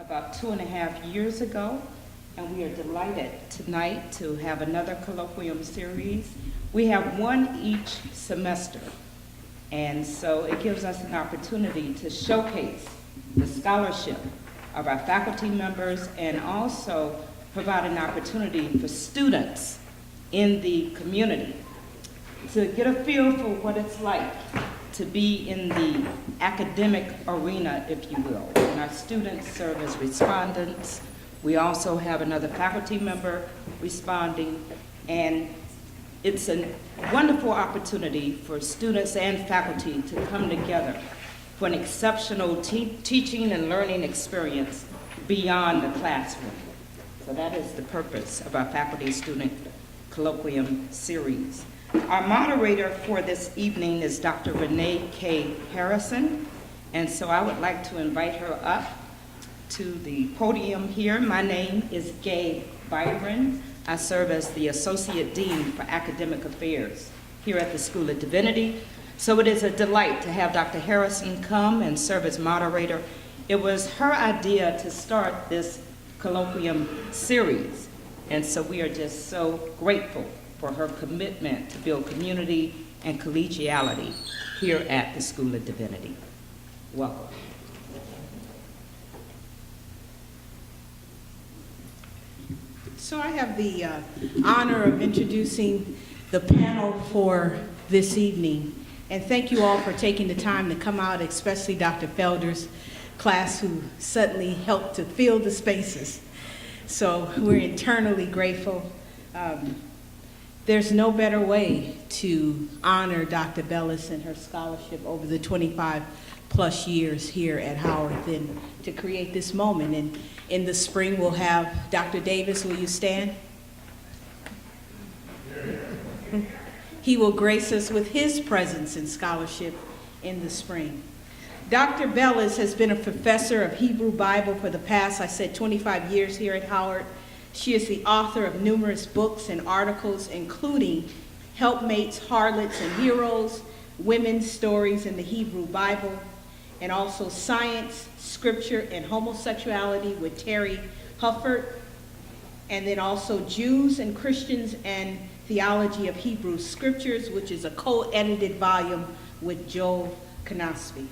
about 2.5 years ago, and we are delighted tonight to have another colloquium series. We have one each semester, and so it gives us an opportunity to showcase the scholarship of our faculty members and also provide an opportunity for students in the community to get a feel for what it's like to be in the academic arena, if you will. And our students serve as respondents. We also have another faculty member responding, and it's a wonderful opportunity for students and faculty to come together for an exceptional teaching and learning experience beyond the classroom. So that is the purpose of our faculty-student colloquium series. Our moderator for this evening is Dr. Renee K. Harrison, and so I would like to invite her up to the podium here. My name is Gay Byron. I serve as the Associate Dean for Academic Affairs here at the School of Divinity. So it is a delight to have Dr. Harrison come and serve as moderator. It was her idea to start this colloquium series, and so we are just so grateful for her commitment to build community and collegiality here at the School of Divinity. Welcome. So I have the honor of introducing the panel for this evening. And thank you all for taking the time to come out, especially Dr. Felder's class, who suddenly helped to fill the spaces. So we're eternally grateful. There's no better way to honor Dr. Bellis and her scholarship over the 25+ years here at Howard than to create this moment. And in the spring, we'll have Dr. Davis. Will you stand? He will grace us with his presence and scholarship in the spring. Dr. Bellis has been a professor of Hebrew Bible for the past, 25 years here at Howard. She is the author of numerous books and articles, including Helpmates, Harlots, and Heroes, Women's Stories in the Hebrew Bible, and also Science, Scripture, and Homosexuality with Terry Hufford, and then also Jews and Christians and Theology of Hebrew Scriptures, which is a co-edited volume with Joel Knospe.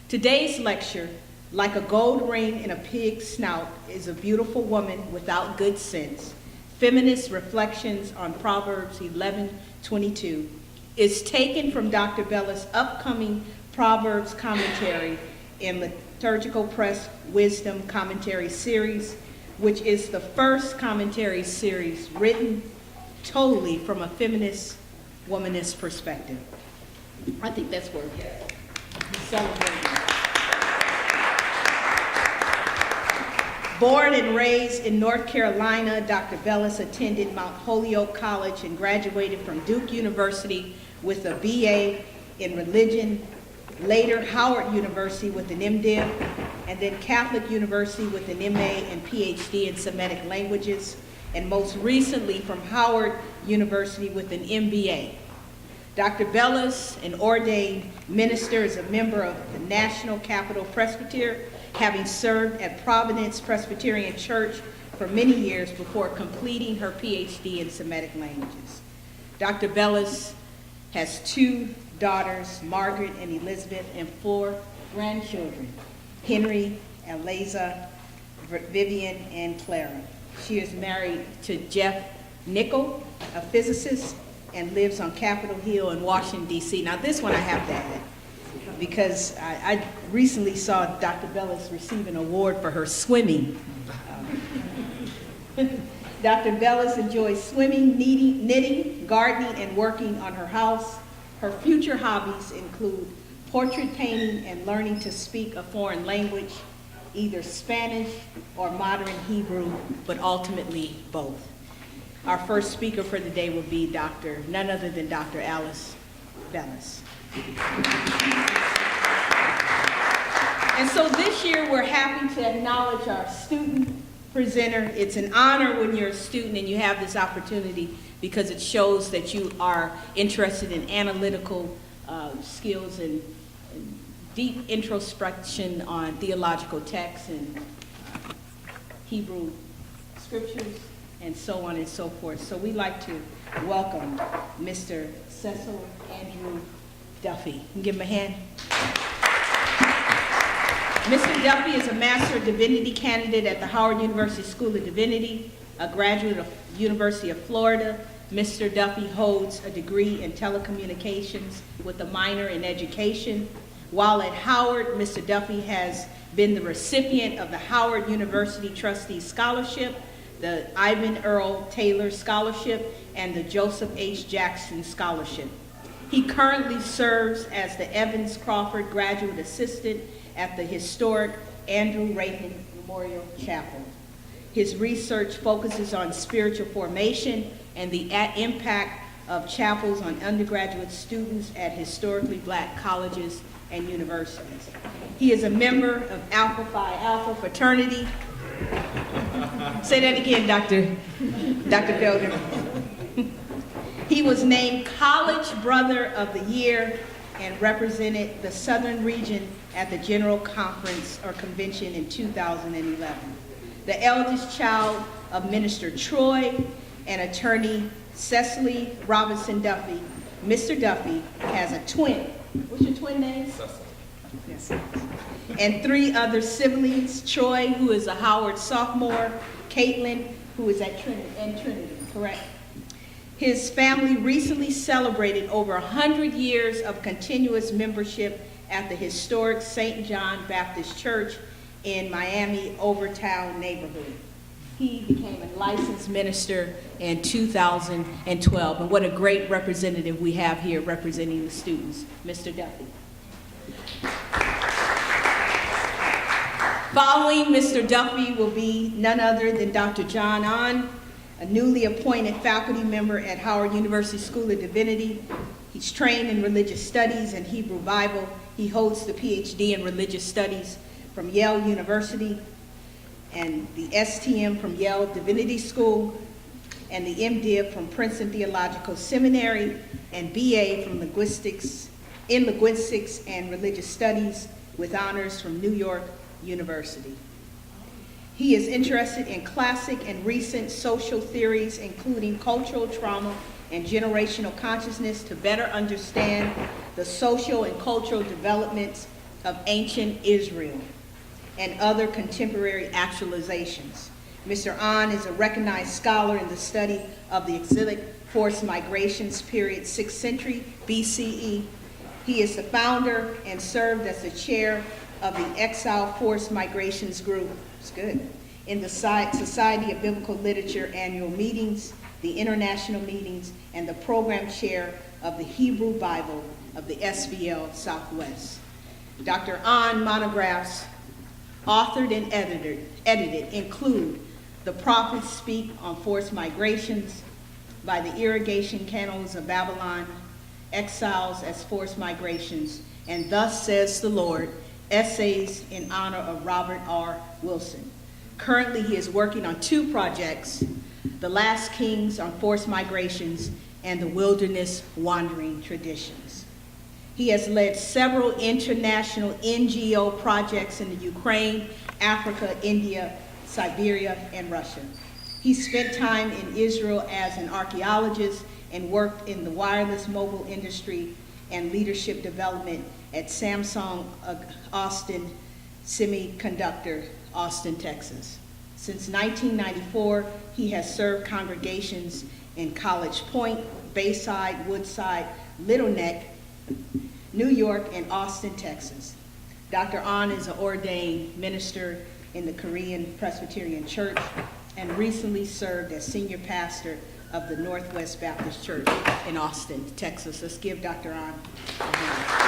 Today's lecture, Like a Gold Ring in a Pig's Snout, is a beautiful woman without good sense. Feminist Reflections on Proverbs 11:22 is taken from Dr. Bellis' upcoming Proverbs commentary in Liturgical Press Wisdom Commentary Series, which is the first commentary series written totally from a feminist, womanist perspective. I think that's worth celebrating. Born and raised in North Carolina, Dr. Bellis attended Mount Holyoke College and graduated from Duke University with a BA in religion, later Howard University with an MDiv, and then Catholic University with an MA and PhD in Semitic languages, and most recently from Howard University with an MBA. Dr. Bellis, an ordained minister, is a member of the National Capital Presbytery, having served at Providence Presbyterian Church for many years before completing her PhD in Semitic languages. Dr. Bellis has 2 daughters, Margaret and Elizabeth, and 4 grandchildren, Henry, Eliza, Vivian, and Clara. She is married to Jeff Nickel, a physicist, and lives on Capitol Hill in Washington, D.C. Now this one I have to add, because I recently saw Dr. Bellis receive an award for her swimming. Dr. Bellis enjoys swimming, knitting, gardening, and working on her house. Her future hobbies include portrait painting and learning to speak a foreign language, either Spanish or modern Hebrew, but ultimately both. Our first speaker for the day will be none other than Dr. Alice Bellis. And so this year we're happy to acknowledge our student presenter. It's an honor when you're a student and you have this opportunity, because it shows that you are interested in analytical skills and deep introspection on theological texts and Hebrew scriptures, and so on and so forth. So we'd like to welcome Mr. Cecil Andrew Duffy. Can you give him a hand? Mr. Duffy is a Master of Divinity candidate at the Howard University School of Divinity, a graduate of University of Florida. Mr. Duffy holds a degree in telecommunications with a minor in education. While at Howard, Mr. Duffy has been the recipient of the Howard University Trustee Scholarship, the Ivan Earl Taylor Scholarship, and the Joseph H. Jackson Scholarship. He currently serves as the Evans Crawford Graduate Assistant at the historic Andrew Reagan Memorial Chapel. His research focuses on spiritual formation and the impact of chapels on undergraduate students at historically black colleges and universities. He is a member of Alpha Phi Alpha fraternity. Say that again, Dr. Felder. He was named College Brother of the Year and represented the Southern region at the General Conference or Convention in 2011. The eldest child of Minister Troy and attorney Cecily Robinson Duffy, Mr. Duffy has a twin. What's your twin name? Cecily. Yes. And 3 other siblings, Troy, who is a Howard sophomore, Caitlin, who is at Trinity, correct? His family recently celebrated over 100 years of continuous membership at the historic St. John Baptist Church in Miami Overtown neighborhood. He became a licensed minister in 2012, and what a great representative we have here representing the students, Mr. Duffy. Following Mr. Duffy will be none other than Dr. John Ahn, a newly appointed faculty member at Howard University School of Divinity. He's trained in religious studies and Hebrew Bible. He holds the PhD in religious studies from Yale University and the STM from Yale Divinity School and the MDiv from Princeton Theological Seminary and BA from Linguistics and Religious Studies with honors from New York University. He is interested in classic and recent social theories, including cultural trauma and generational consciousness, to better understand the social and cultural developments of ancient Israel and other contemporary actualizations. Mr. Ahn is a recognized scholar in the study of the exilic forced migrations period 6th century BCE. He is the founder and served as the chair of the Exile Forced Migrations Group, it's good, in the Society of Biblical Literature annual meetings, the international meetings, and the program chair of the Hebrew Bible of the SBL Southwest. Dr. Ahn monographs authored and edited include The Prophets Speak on Forced Migrations, By the Irrigation Canals of Babylon, Exiles as Forced Migrations, and Thus Says the Lord, Essays in honor of Robert R. Wilson. Currently, he is working on 2 projects, The Last Kings on Forced Migrations and The Wilderness Wandering Traditions. He has led several international NGO projects in the Ukraine, Africa, India, Siberia, and Russia. He spent time in Israel as an archaeologist and worked in the wireless mobile industry and leadership development at Samsung Austin Semiconductor, Austin, Texas. Since 1994, he has served congregations in College Point, Bayside, Woodside, Little Neck, New York, and Austin, Texas. Dr. Ahn is an ordained minister in the Korean Presbyterian Church and recently served as senior pastor of the Northwest Baptist Church in Austin, Texas. Let's give Dr. Ahn a hand.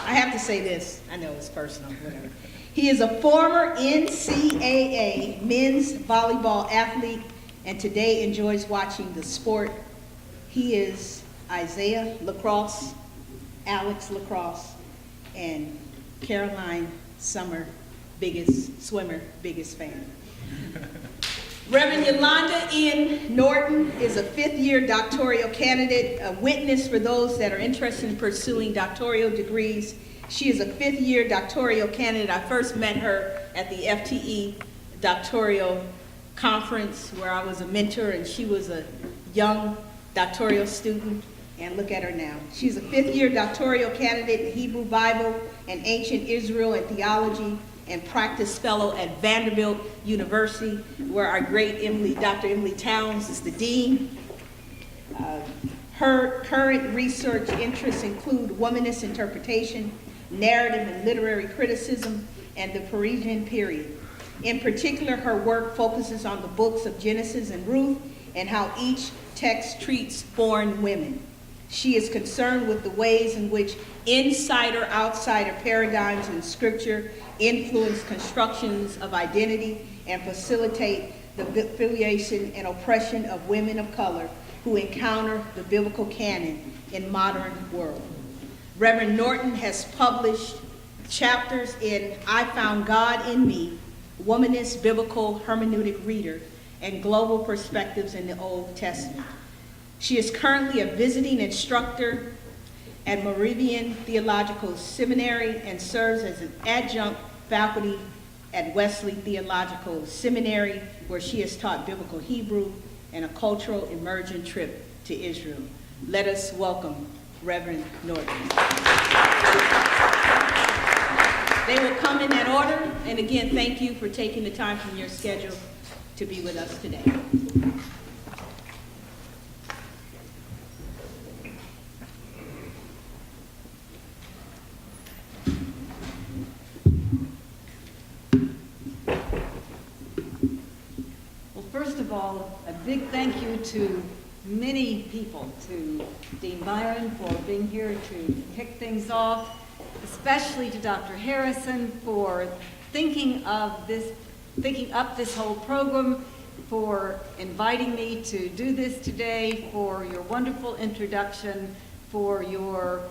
I have to say this. I know it's personal, whatever. He is a former NCAA men's volleyball athlete and today enjoys watching the sport. He is Isaiah Lacrosse, Alex Lacrosse, and Caroline Summer, biggest swimmer, biggest fan. Reverend Yolanda N. Norton is a 5th-year doctoral candidate, a witness for those that are interested in pursuing doctoral degrees She is a fifth-year doctoral candidate. I first met her at the FTE doctoral conference where I was a mentor and she was a young doctoral student, and look at her now. She's a fifth-year doctoral candidate in Hebrew Bible and Ancient Israel and Theology and practice fellow at Vanderbilt University, where our great Dr. Emily Towns is the dean. Her current research interests include womanist interpretation, narrative and literary criticism, and the Parisian period. In particular, her work focuses on the books of Genesis and Ruth and how each text treats foreign women. She is concerned with the ways in which insider-outsider paradigms in Scripture influence constructions of identity and facilitate the affiliation and oppression of women of color who encounter the biblical canon in modern world. Reverend Norton has published chapters in I Found God in Me, Womanist Biblical Hermeneutic Reader, and Global Perspectives in the Old Testament. She is currently a visiting instructor at Moravian Theological Seminary and serves as an adjunct faculty at Wesley Theological Seminary, where she has taught Biblical Hebrew and a cultural immersion trip to Israel. Let us welcome Reverend Norton. They will come in that order, and again, thank you for taking the time from your schedule to be with us today. First of all, a big thank you to many people, to Dean Byron for being here to kick things off, especially to Dr. Harrison for thinking up this whole program, for inviting me to do this today, for your wonderful introduction, for your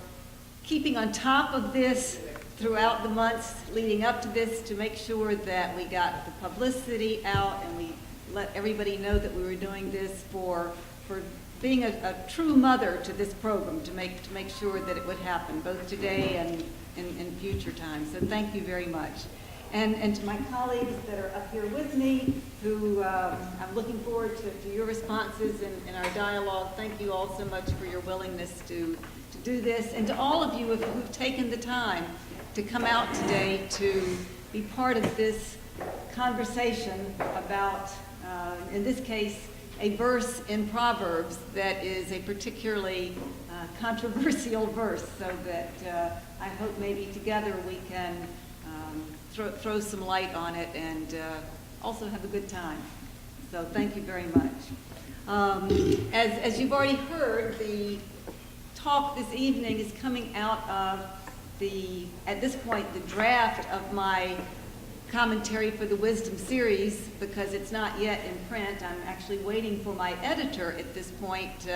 keeping on top of this throughout the months leading up to this to make sure that we got the publicity out and we let everybody know that we were doing this for being a true mother to this program, to make sure that it would happen both today and in future times. So thank you very much. And to my colleagues that are up here with me, who I'm looking forward to your responses in our dialogue. Thank you all so much for your willingness to do this. And to all of you who've taken the time to come out today to be part of this conversation about, in this case, a verse in Proverbs that is a particularly controversial verse, so that I hope maybe together we can throw some light on it and also have a good time. So thank you very much. As you've already heard, the talk this evening is coming out of at this point, the draft of my commentary for the Wisdom series, because it's not yet in print. I'm actually waiting for my editor at this point.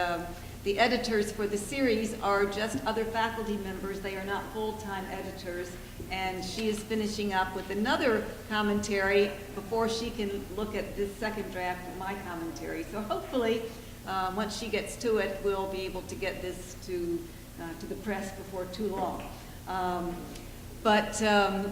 The editors for the series are just other faculty members. They are not full-time editors, and she is finishing up with another commentary before she can look at this second draft of my commentary. So hopefully, once she gets to it, we'll be able to get this to the press before too long. But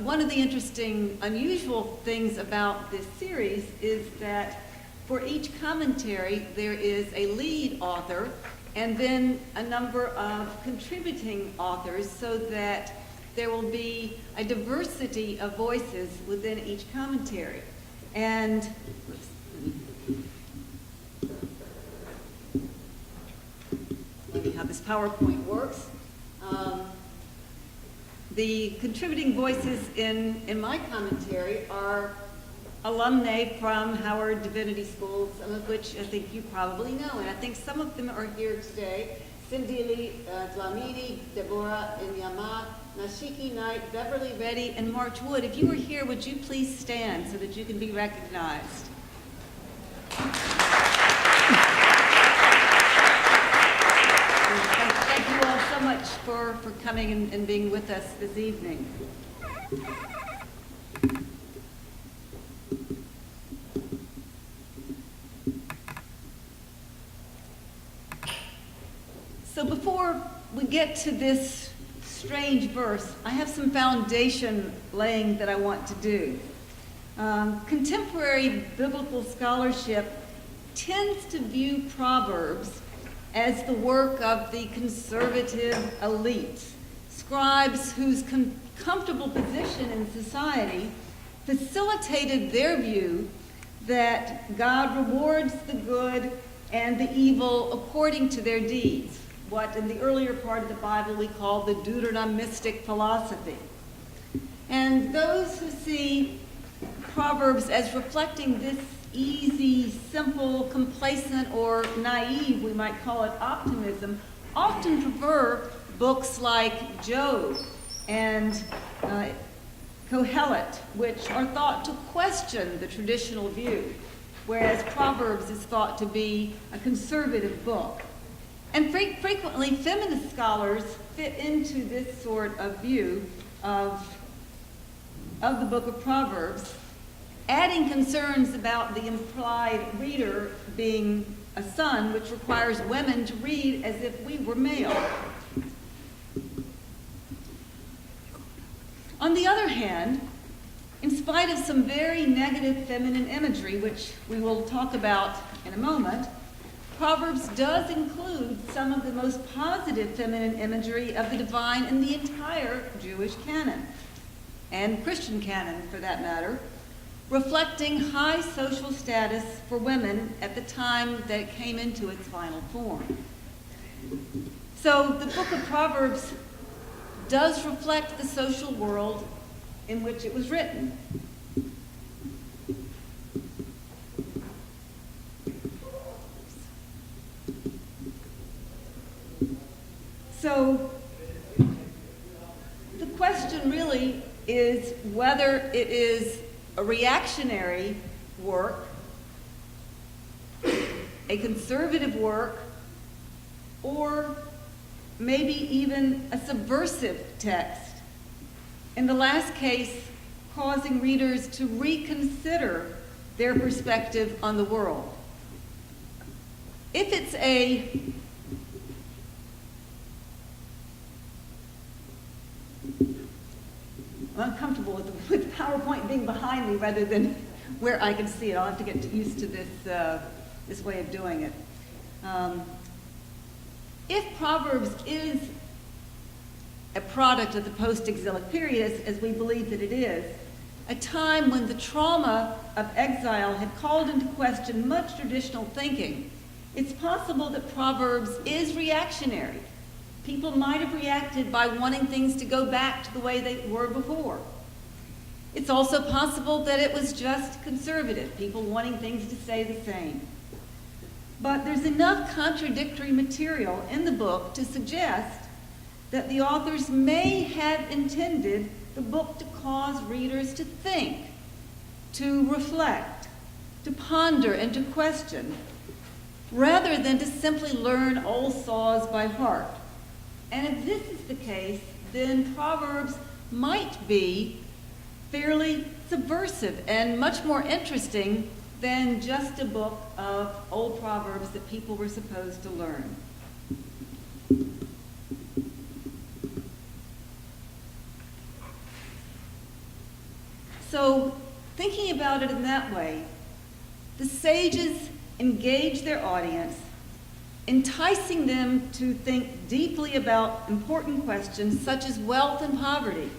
one of the interesting, unusual things about this series is that for each commentary, there is a lead author and then a number of contributing authors, so that there will be a diversity of voices within each commentary. And maybe how this PowerPoint works. The contributing voices in my commentary are alumni from Howard Divinity School, some of which I think you probably know, and I think some of them are here today. Cindy Lee Dlamini, Deborah Inyama, Nashiki Knight, Beverly Reddy, and March Wood. If you are here, would you please stand so that you can be recognized? Thank you all so much for coming and being with us this evening. So before we get to this strange verse, I have some foundation laying that I want to do. Contemporary biblical scholarship tends to view Proverbs as the work of the conservative elites, scribes whose comfortable position in society facilitated their view that God rewards the good and the evil according to their deeds, what in the earlier part of the Bible we call the Deuteronomistic philosophy. And those who see Proverbs as reflecting this easy, simple, complacent, or naive, we might call it optimism, often prefer books like Job and Kohelet, which are thought to question the traditional view, whereas Proverbs is thought to be a conservative book. And frequently, feminist scholars fit into this sort of view of the book of Proverbs, adding concerns about the implied reader being a son, which requires women to read as if we were male. On the other hand, in spite of some very negative feminine imagery, which we will talk about in a moment, Proverbs does include some of the most positive feminine imagery of the divine in the entire Jewish canon, and Christian canon for that matter, reflecting high social status for women at the time that it came into its final form. So the book of Proverbs does reflect the social world in which it was written. So the question really is whether it is a reactionary work, a conservative work, or maybe even a subversive text. In the last case, causing readers to reconsider their perspective on the world. If it's I'm uncomfortable with PowerPoint being behind me rather than where I can see it. I'll have to get used to this way of doing it. If Proverbs is a product of the post-exilic period, as we believe that it is, a time when the trauma of exile had called into question much traditional thinking, it's possible that Proverbs is reactionary. People might have reacted by wanting things to go back to the way they were before. It's also possible that it was just conservative, people wanting things to stay the same. But there's enough contradictory material in the book to suggest that the authors may have intended the book to cause readers to think, to reflect, to ponder, and to question, rather than to simply learn old saws by heart. And if this is the case, then Proverbs might be fairly subversive and much more interesting than just a book of old proverbs that people were supposed to learn. So, thinking about it in that way, the sages engage their audience, enticing them to think deeply about important questions such as wealth and poverty,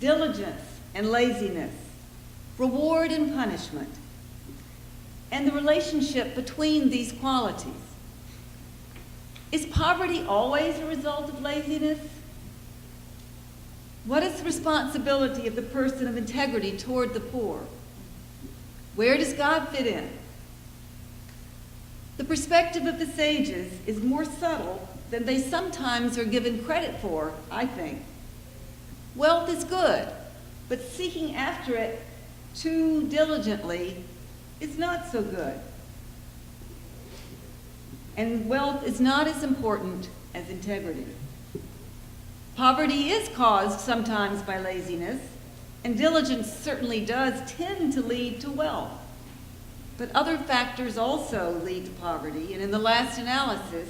diligence and laziness, reward and punishment, and the relationship between these qualities. Is poverty always a result of laziness? What is the responsibility of the person of integrity toward the poor? Where does God fit in? The perspective of the sages is more subtle than they sometimes are given credit for, I think. Wealth is good, but seeking after it too diligently is not so good. And wealth is not as important as integrity. Poverty is caused sometimes by laziness, and diligence certainly does tend to lead to wealth. But other factors also lead to poverty, and in the last analysis,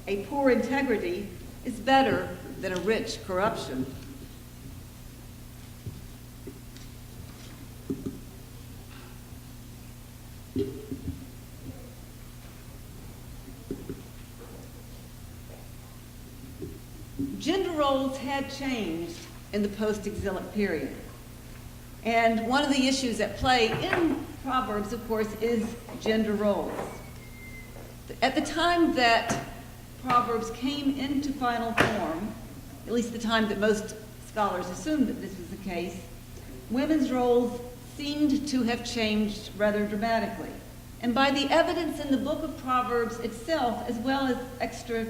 a poor integrity is better than a rich corruption. Gender roles had changed in the post-exilic period. And one of the issues at play in Proverbs, of course, is gender roles. At the time that Proverbs came into final form, at least the time that most scholars assumed that this was the case, women's roles seemed to have changed rather dramatically. And by the evidence in the book of Proverbs itself, as well as extra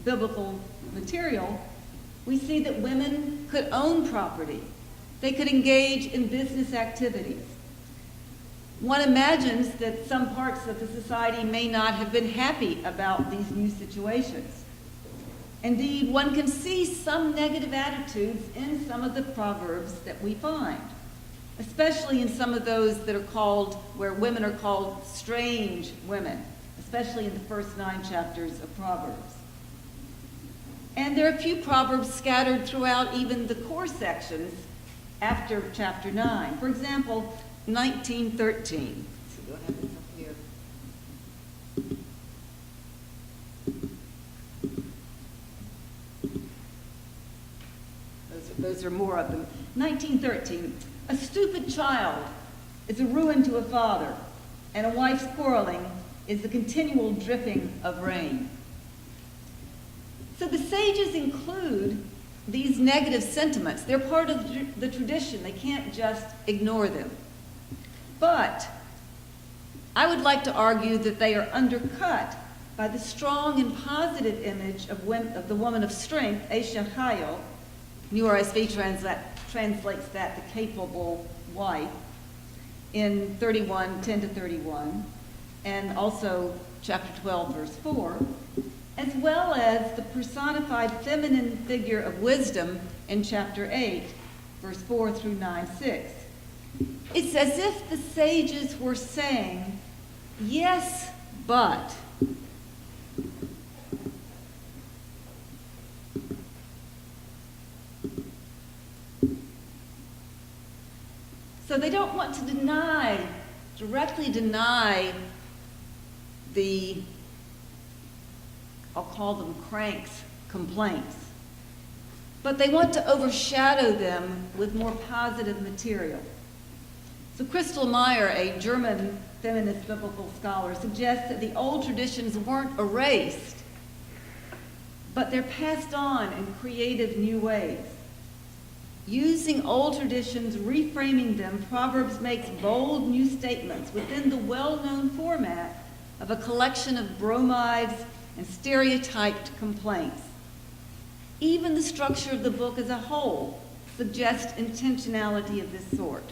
biblical material, we see that women could own property. They could engage in business activities. One imagines that some parts of the society may not have been happy about these new situations. Indeed, one can see some negative attitudes in some of the Proverbs that we find, especially in some of those that are called, where women are called strange women, especially in the first 9 chapters of Proverbs. And there are a few Proverbs scattered throughout even the core sections after chapter 9. For example, 19:13. Let's see, do I have this up here? Those are more of them. 19:13. A stupid child is a ruin to a father, and a wife's quarreling is the continual dripping of rain. So the sages include these negative sentiments. They're part of the tradition. They can't just ignore them. But I would like to argue that they are undercut by the strong and positive image of the woman of strength, Aisha Chayil. New RSV translates that, the capable wife, in 10-31, and also chapter 12, verse 4. As well as the personified feminine figure of wisdom in chapter 8, verse 4 through 9:6. It's as if the sages were saying, yes, but. So they don't want to directly deny the, I'll call them cranks, complaints. But they want to overshadow them with more positive material. So Crystal Meyer, a German feminist biblical scholar, suggests that the old traditions weren't erased, but they're passed on in creative new ways. Using old traditions, reframing them, Proverbs makes bold new statements within the well-known format of a collection of bromides and stereotyped complaints. Even the structure of the book as a whole suggests intentionality of this sort.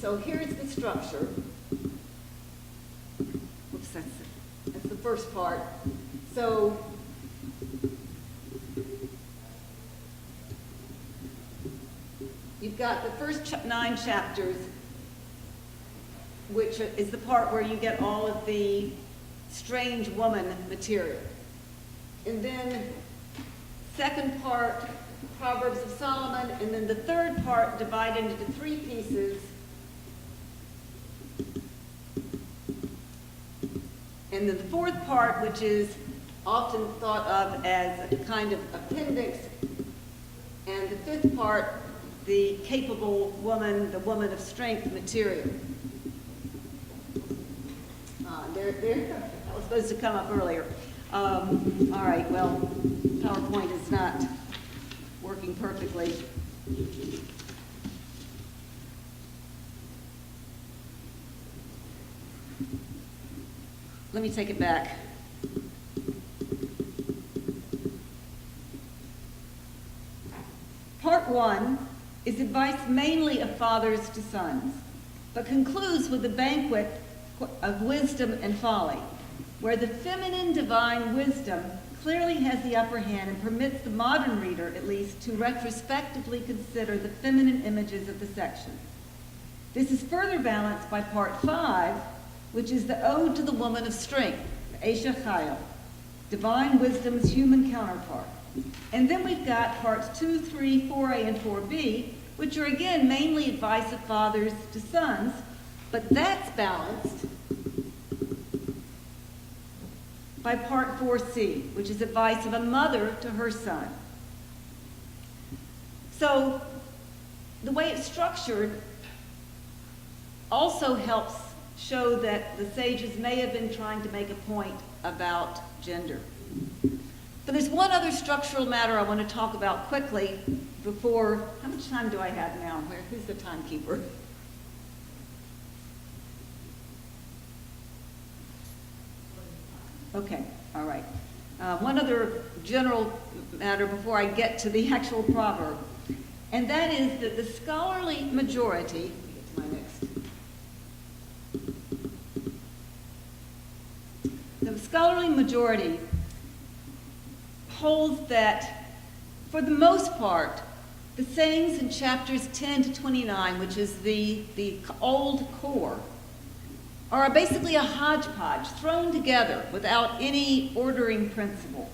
So here's the structure. Oops, that's the first part. So you've got the first 9 chapters, which is the part where you get all of the strange woman material. And then second part, Proverbs of Solomon, and then the third part divided into 3 pieces. And then the fourth part, which is often thought of as a kind of appendix, and the fifth part, the capable woman, the woman of strength material. That was supposed to come up earlier. All right, well, PowerPoint is not working perfectly. Let me take it back. Part 1 is advice mainly of fathers to sons, but concludes with a banquet of wisdom and folly, where the feminine divine wisdom clearly has the upper hand and permits the modern reader, at least, to retrospectively consider the feminine images of the section. This is further balanced by part 5, which is the ode to the woman of strength, Aisha Chayil, divine wisdom's human counterpart. And then we've got parts 2, 3, 4a, and 4b, which are again mainly advice of fathers to sons, but that's balanced by part 4c, which is advice of a mother to her son. So the way it's structured also helps show that the sages may have been trying to make a point about gender. But there's one other structural matter I want to talk about quickly before, how much time do I have now? Who's the timekeeper? Okay, all right. One other general matter before I get to the actual proverb, and that is that the scholarly majority, let me get to my next. The scholarly majority holds that, for the most part, the sayings in chapters 10 to 29, which is the old core, are basically a hodgepodge thrown together without any ordering principle.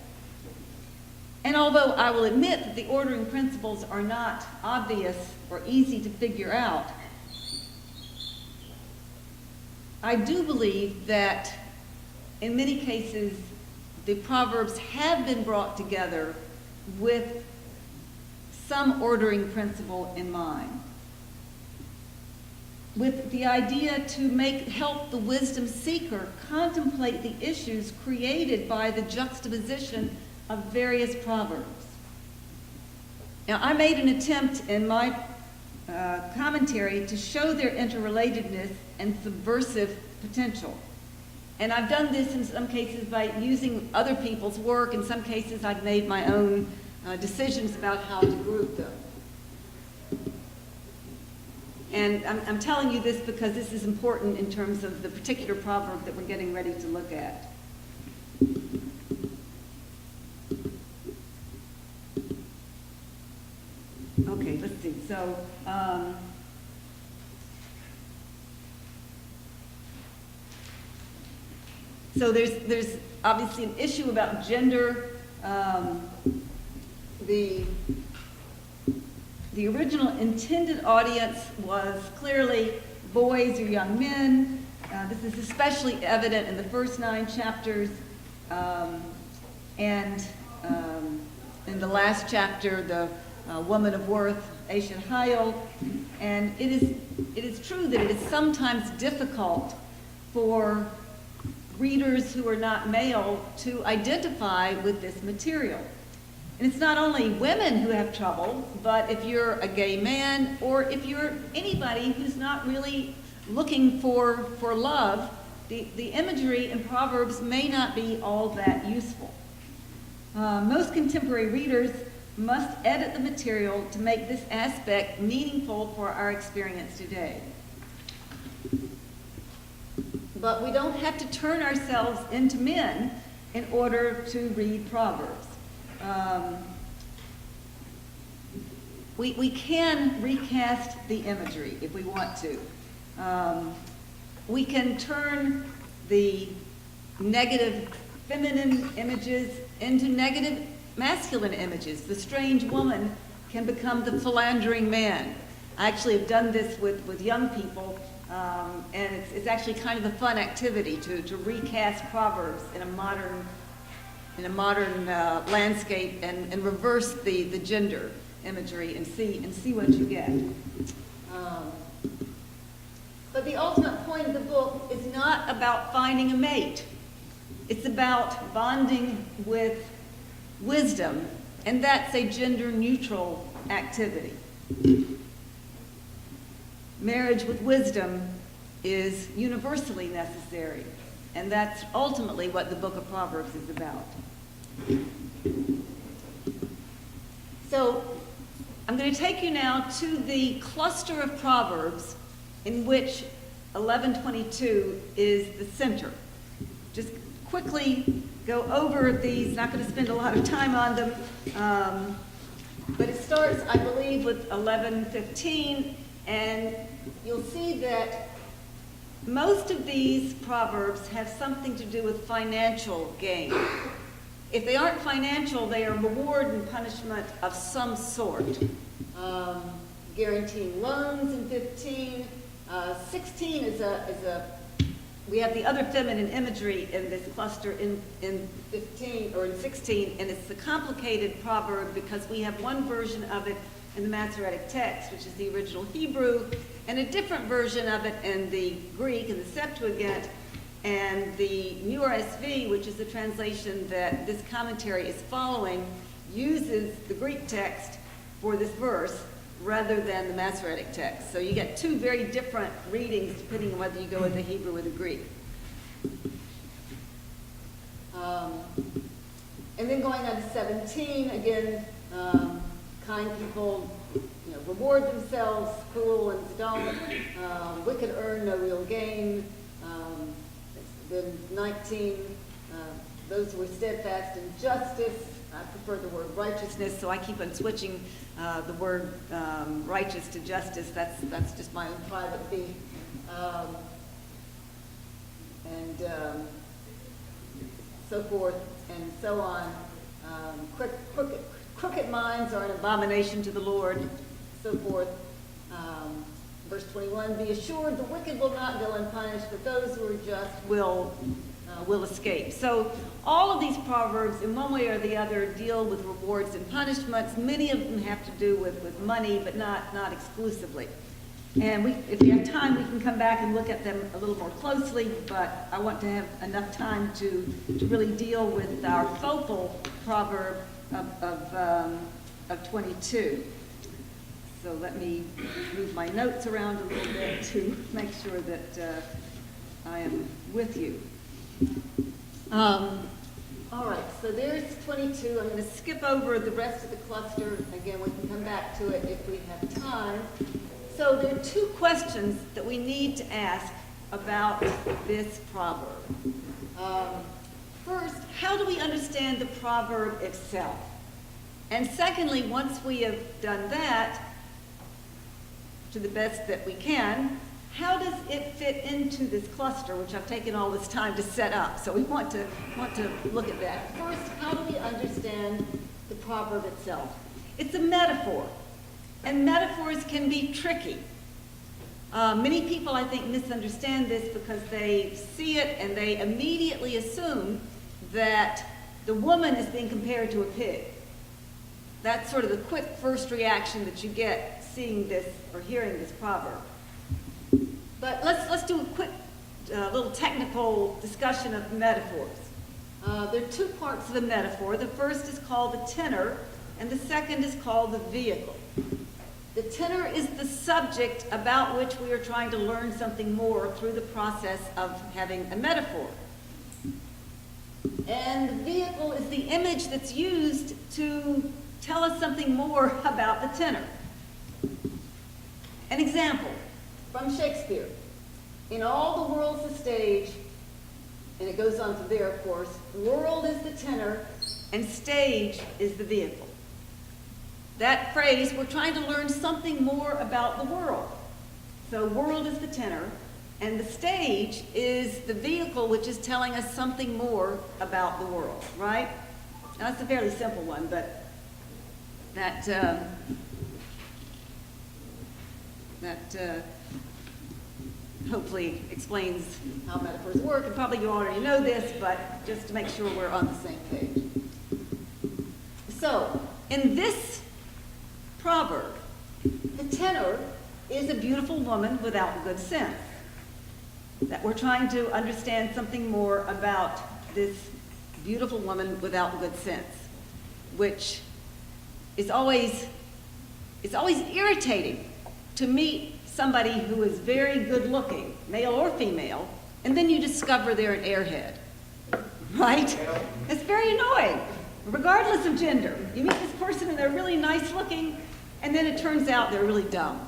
And although I will admit that the ordering principles are not obvious or easy to figure out, I do believe that in many cases the Proverbs have been brought together with some ordering principle in mind, with the idea to help the wisdom seeker contemplate the issues created by the juxtaposition of various proverbs. Now, I made an attempt in my commentary to show their interrelatedness and subversive potential. And I've done this in some cases by using other people's work. In some cases, I've made my own decisions about how to group them. And I'm telling you this because this is important in terms of the particular proverb that we're getting ready to look at. Okay, let's see. So there's obviously an issue about gender. The original intended audience was clearly boys or young men. This is especially evident in the first 9 chapters, and in the last chapter, the woman of worth, Ashen Hayel. And it is true that it is sometimes difficult for readers who are not male to identify with this material. And it's not only women who have trouble, but if you're a gay man or if you're anybody who's not really looking for love, the imagery in Proverbs may not be all that useful. Most contemporary readers must edit the material to make this aspect meaningful for our experience today. But we don't have to turn ourselves into men in order to read Proverbs. We can recast the imagery if we want to. We can turn the negative feminine images into negative masculine images. The strange woman can become the philandering man. I actually have done this with young people, and it's actually kind of a fun activity to recast Proverbs in a modern landscape and reverse the gender imagery and see what you get. But the ultimate point of the book is not about finding a mate. It's about bonding with wisdom, and that's a gender-neutral activity. Marriage with wisdom is universally necessary, and that's ultimately what the book of Proverbs is about. So I'm going to take you now to the cluster of Proverbs in which 1122 is the center. Just quickly go over these, not going to spend a lot of time on them, but it starts, I believe, with 1115, and you'll see that most of these Proverbs have something to do with financial gain. If they aren't financial, they are reward and punishment of some sort. Guaranteeing loans in 15. 16 we have the other feminine imagery in this cluster in 15 or in 16, and it's a complicated proverb because we have one version of it in the Masoretic text, which is the original Hebrew, and a different version of it in the Greek, in the Septuagint, and the New RSV, which is the translation that this commentary is following, uses the Greek text for this verse rather than the Masoretic text. So you get two very different readings depending on whether you go with the Hebrew or the Greek. And then going on to 17, again, kind people reward themselves, cruel ones don't, wicked earn no real gain. Then 19, those who are steadfast in justice. I prefer the word righteousness, so I keep on switching the word righteous to justice. That's just my own private beef. And so forth and so on. Crooked minds are an abomination to the Lord, so forth. Verse 21, be assured the wicked will not go unpunished, but those who are just will escape. So all of these proverbs, in one way or the other, deal with rewards and punishments. Many of them have to do with money, but not exclusively. And if we have time, we can come back and look at them a little more closely, but I want to have enough time to really deal with our focal proverb of 22. So let me move my notes around a little bit to make sure that I am with you. All right, so there's 22. I'm going to skip over the rest of the cluster. Again, we can come back to it if we have time. So there are two questions that we need to ask about this proverb. First, how do we understand the proverb itself? And secondly, once we have done that, to the best that we can, how does it fit into this cluster, which I've taken all this time to set up? So we want to look at that. First, how do we understand the proverb itself? It's a metaphor, and metaphors can be tricky. Many people, I think, misunderstand this because they see it and they immediately assume that the woman is being compared to a pig. That's sort of the quick first reaction that you get seeing this or hearing this proverb. But let's do a quick little technical discussion of metaphors. There are two parts of the metaphor. The first is called the tenor, and the second is called the vehicle. The tenor is the subject about which we are trying to learn something more through the process of having a metaphor. And the vehicle is the image that's used to tell us something more about the tenor. An example from Shakespeare. In all the world's the stage, and it goes on from there, of course, world is the tenor, and stage is the vehicle. That phrase, we're trying to learn something more about the world. So world is the tenor, and the stage is the vehicle which is telling us something more about the world, right? Now, that's a fairly simple one, but that hopefully explains how metaphors work, and probably you already know this, but just to make sure we're on the same page. So, in this proverb, the tenor is a beautiful woman without good sense. That we're trying to understand something more about this beautiful woman without good sense, which is always irritating to meet somebody who is very good looking, male or female, and then you discover they're an airhead, right? It's very annoying, regardless of gender. You meet this person and they're really nice looking, and then it turns out they're really dumb.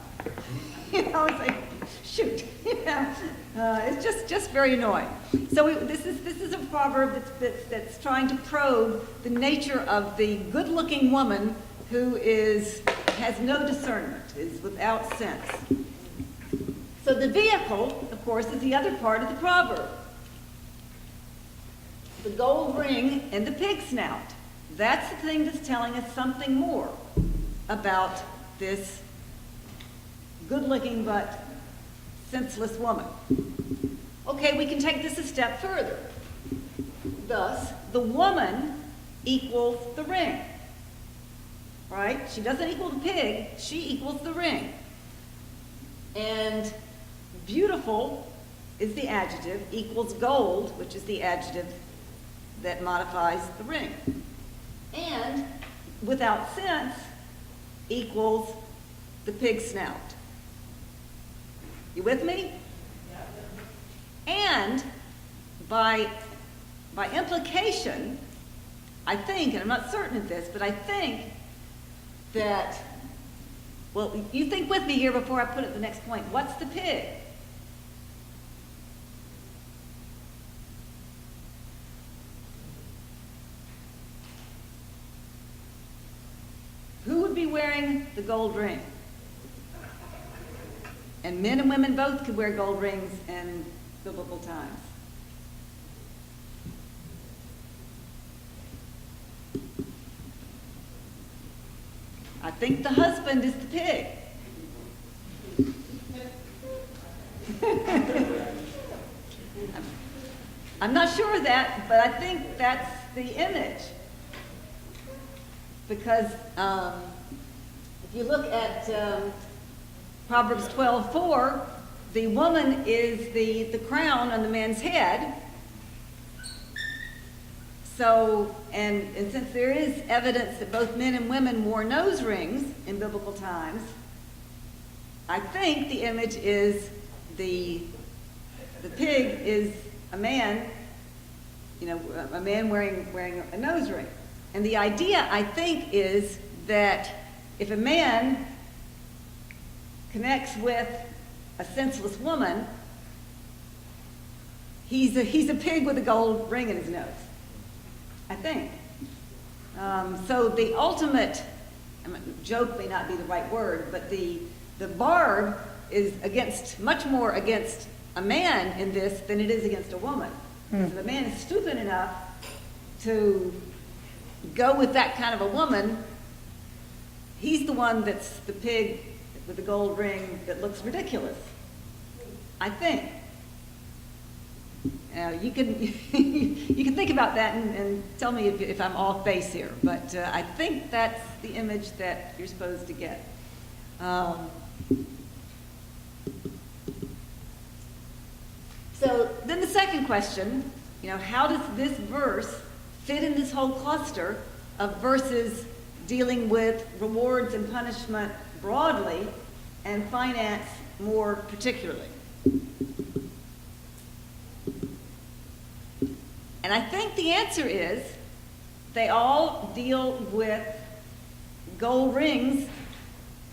It's like, shoot, it's just very annoying. So this is a proverb that's trying to probe the nature of the good-looking woman who has no discernment, is without sense. So the vehicle, of course, is the other part of the proverb. the gold ring and the pig snout. That's the thing that's telling us something more about this good-looking but senseless woman. Okay, we can take this a step further. Thus, the woman equals the ring, right? She doesn't equal the pig, she equals the ring. And beautiful is the adjective, equals gold, which is the adjective that modifies the ring. And without sense equals the pig snout. You with me? And by implication, I think, and I'm not certain of this, but I think that, well, you think with me here before I put it the next point. What's the pig? Who would be wearing the gold ring? And men and women both could wear gold rings in biblical times. I think the husband is the pig. I'm not sure of that, but I think that's the image. Because if you look at Proverbs 12:4, the woman is the crown on the man's head. So, and since there is evidence that both men and women wore nose rings in biblical times, I think the image is the pig is a man, you know, a man wearing a nose ring. And the idea, I think, is that if a man connects with a senseless woman, he's a pig with a gold ring in his nose, I think. So the ultimate, joke may not be the right word, but the barb is much more against a man in this than it is against a woman. So the man is stupid enough to go with that kind of a woman. He's the one that's the pig with the gold ring that looks ridiculous, I think. You can think about that and tell me if I'm off base here, but I think that's the image that you're supposed to get. So then the second question, how does this verse fit in this whole cluster of verses dealing with rewards and punishment broadly and finance more particularly? And I think the answer is they all deal with gold rings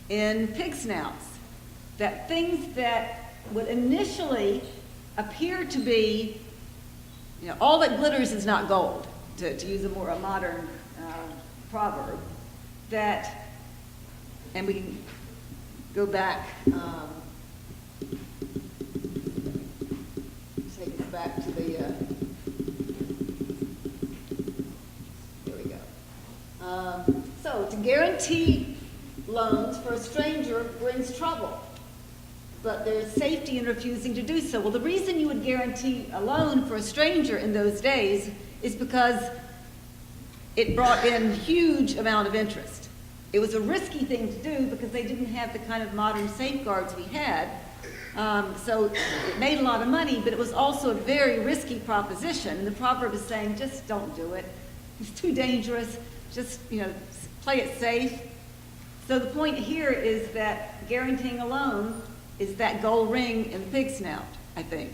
in pig snouts. That things that would initially appear to be, all that glitters is not gold, to use a more modern proverb, that, and we can go back, take us back to the, here we go. So to guarantee loans for a stranger brings trouble, but there's safety in refusing to do so. Well, the reason you would guarantee a loan for a stranger in those days is because it brought in huge amount of interest. It was a risky thing to do because they didn't have the kind of modern safeguards we had. So it made a lot of money, but it was also a very risky proposition. And the proverb is saying, just don't do it. It's too dangerous. Just, play it safe. So the point here is that guaranteeing a loan is that gold ring in the pig snout, I think.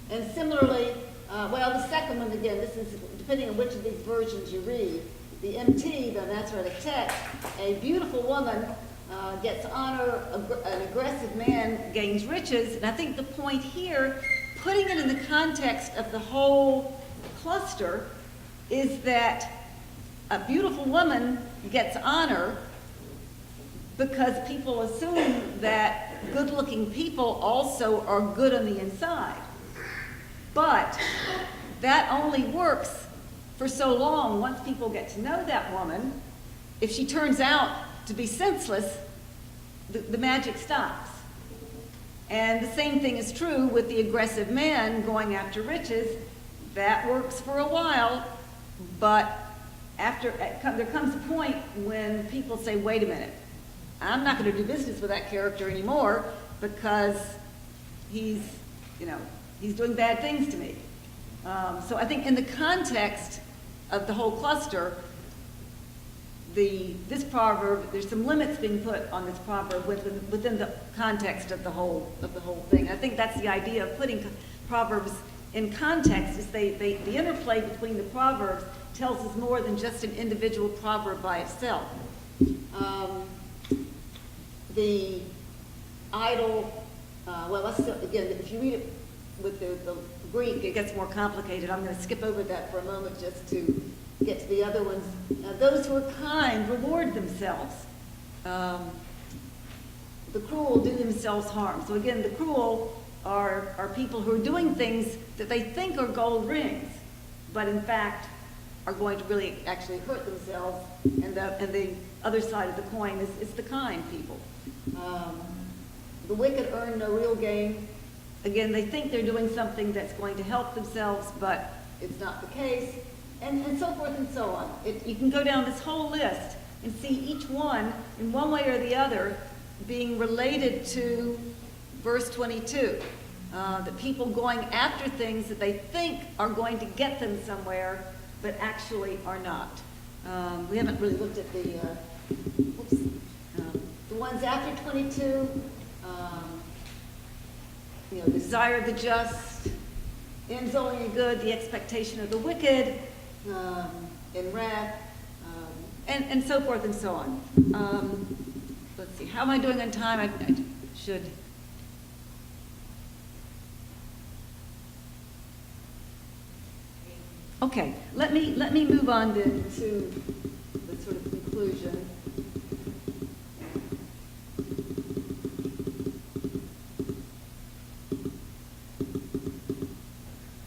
And similarly, the second one, again, this is depending on which of these versions you read. The MT, the Masoretic text, a beautiful woman gets honor, an aggressive man gains riches. And I think the point here, putting it in the context of the whole cluster, is that a beautiful woman gets honor because people assume that good-looking people also are good on the inside. But that only works for so long. Once people get to know that woman, if she turns out to be senseless, the magic stops. And the same thing is true with the aggressive man going after riches. That works for a while, but there comes a point when people say, wait a minute, I'm not going to do business with that character anymore because he's doing bad things to me. So I think in the context of the whole cluster, this proverb, there's some limits being put on this proverb within the context of the whole thing. I think that's the idea of putting proverbs in context, is the interplay between the proverbs tells us more than just an individual proverb by itself. The idle, again, if you read it with the Greek, it gets more complicated. I'm going to skip over that for a moment just to get to the other ones. Those who are kind reward themselves. The cruel do themselves harm. So again, the cruel are people who are doing things that they think are gold rings, but in fact are going to really actually hurt themselves. And the other side of the coin is the kind people. The wicked earn no real gain. Again, they think they're doing something that's going to help themselves, but it's not the case. And so forth and so on. You can go down this whole list and see each one, in one way or the other, being related to verse 22. The people going after things that they think are going to get them somewhere, but actually are not. We haven't really looked at the ones after 22. The desire of the just, ends only in good, the expectation of the wicked, in wrath, and so forth and so on. Let's see, how am I doing on time? I should. Okay, let me move on then to the sort of conclusion.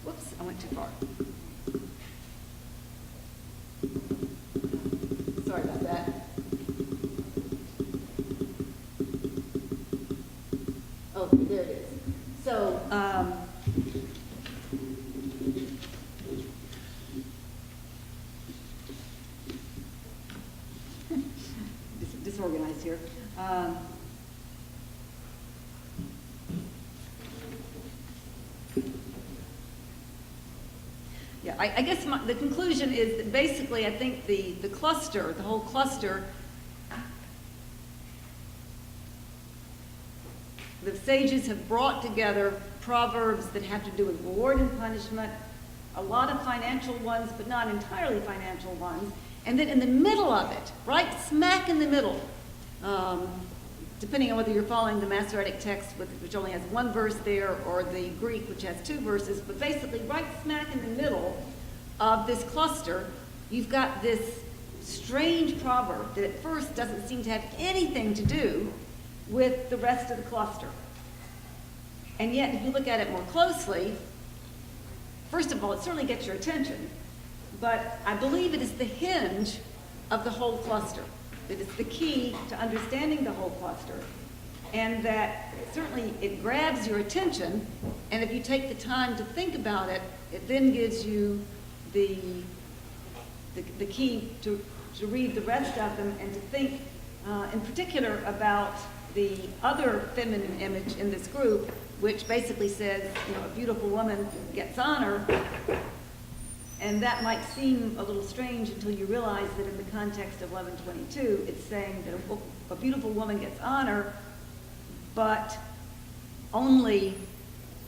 Whoops, I went too far. Sorry about that. Oh, there it is. So, disorganized here. Yeah, I guess the conclusion is that basically I think the whole cluster, the sages have brought together proverbs that have to do with reward and punishment, a lot of financial ones, but not entirely financial ones. And then in the middle of it, right smack in the middle, depending on whether you're following the Masoretic text, which only has one verse there, or the Greek, which has two verses, but basically right smack in the middle of this cluster, you've got this strange proverb that at first doesn't seem to have anything to do with the rest of the cluster. And yet, if you look at it more closely, first of all, it certainly gets your attention, but I believe it is the hinge of the whole cluster. That it's the key to understanding the whole cluster, and that certainly it grabs your attention, and if you take the time to think about it, it then gives you the key to read the rest of them and to think in particular about the other feminine image in this group, which basically says, a beautiful woman gets honor. And that might seem a little strange until you realize that in the context of 11:22, it's saying that a beautiful woman gets honor, but only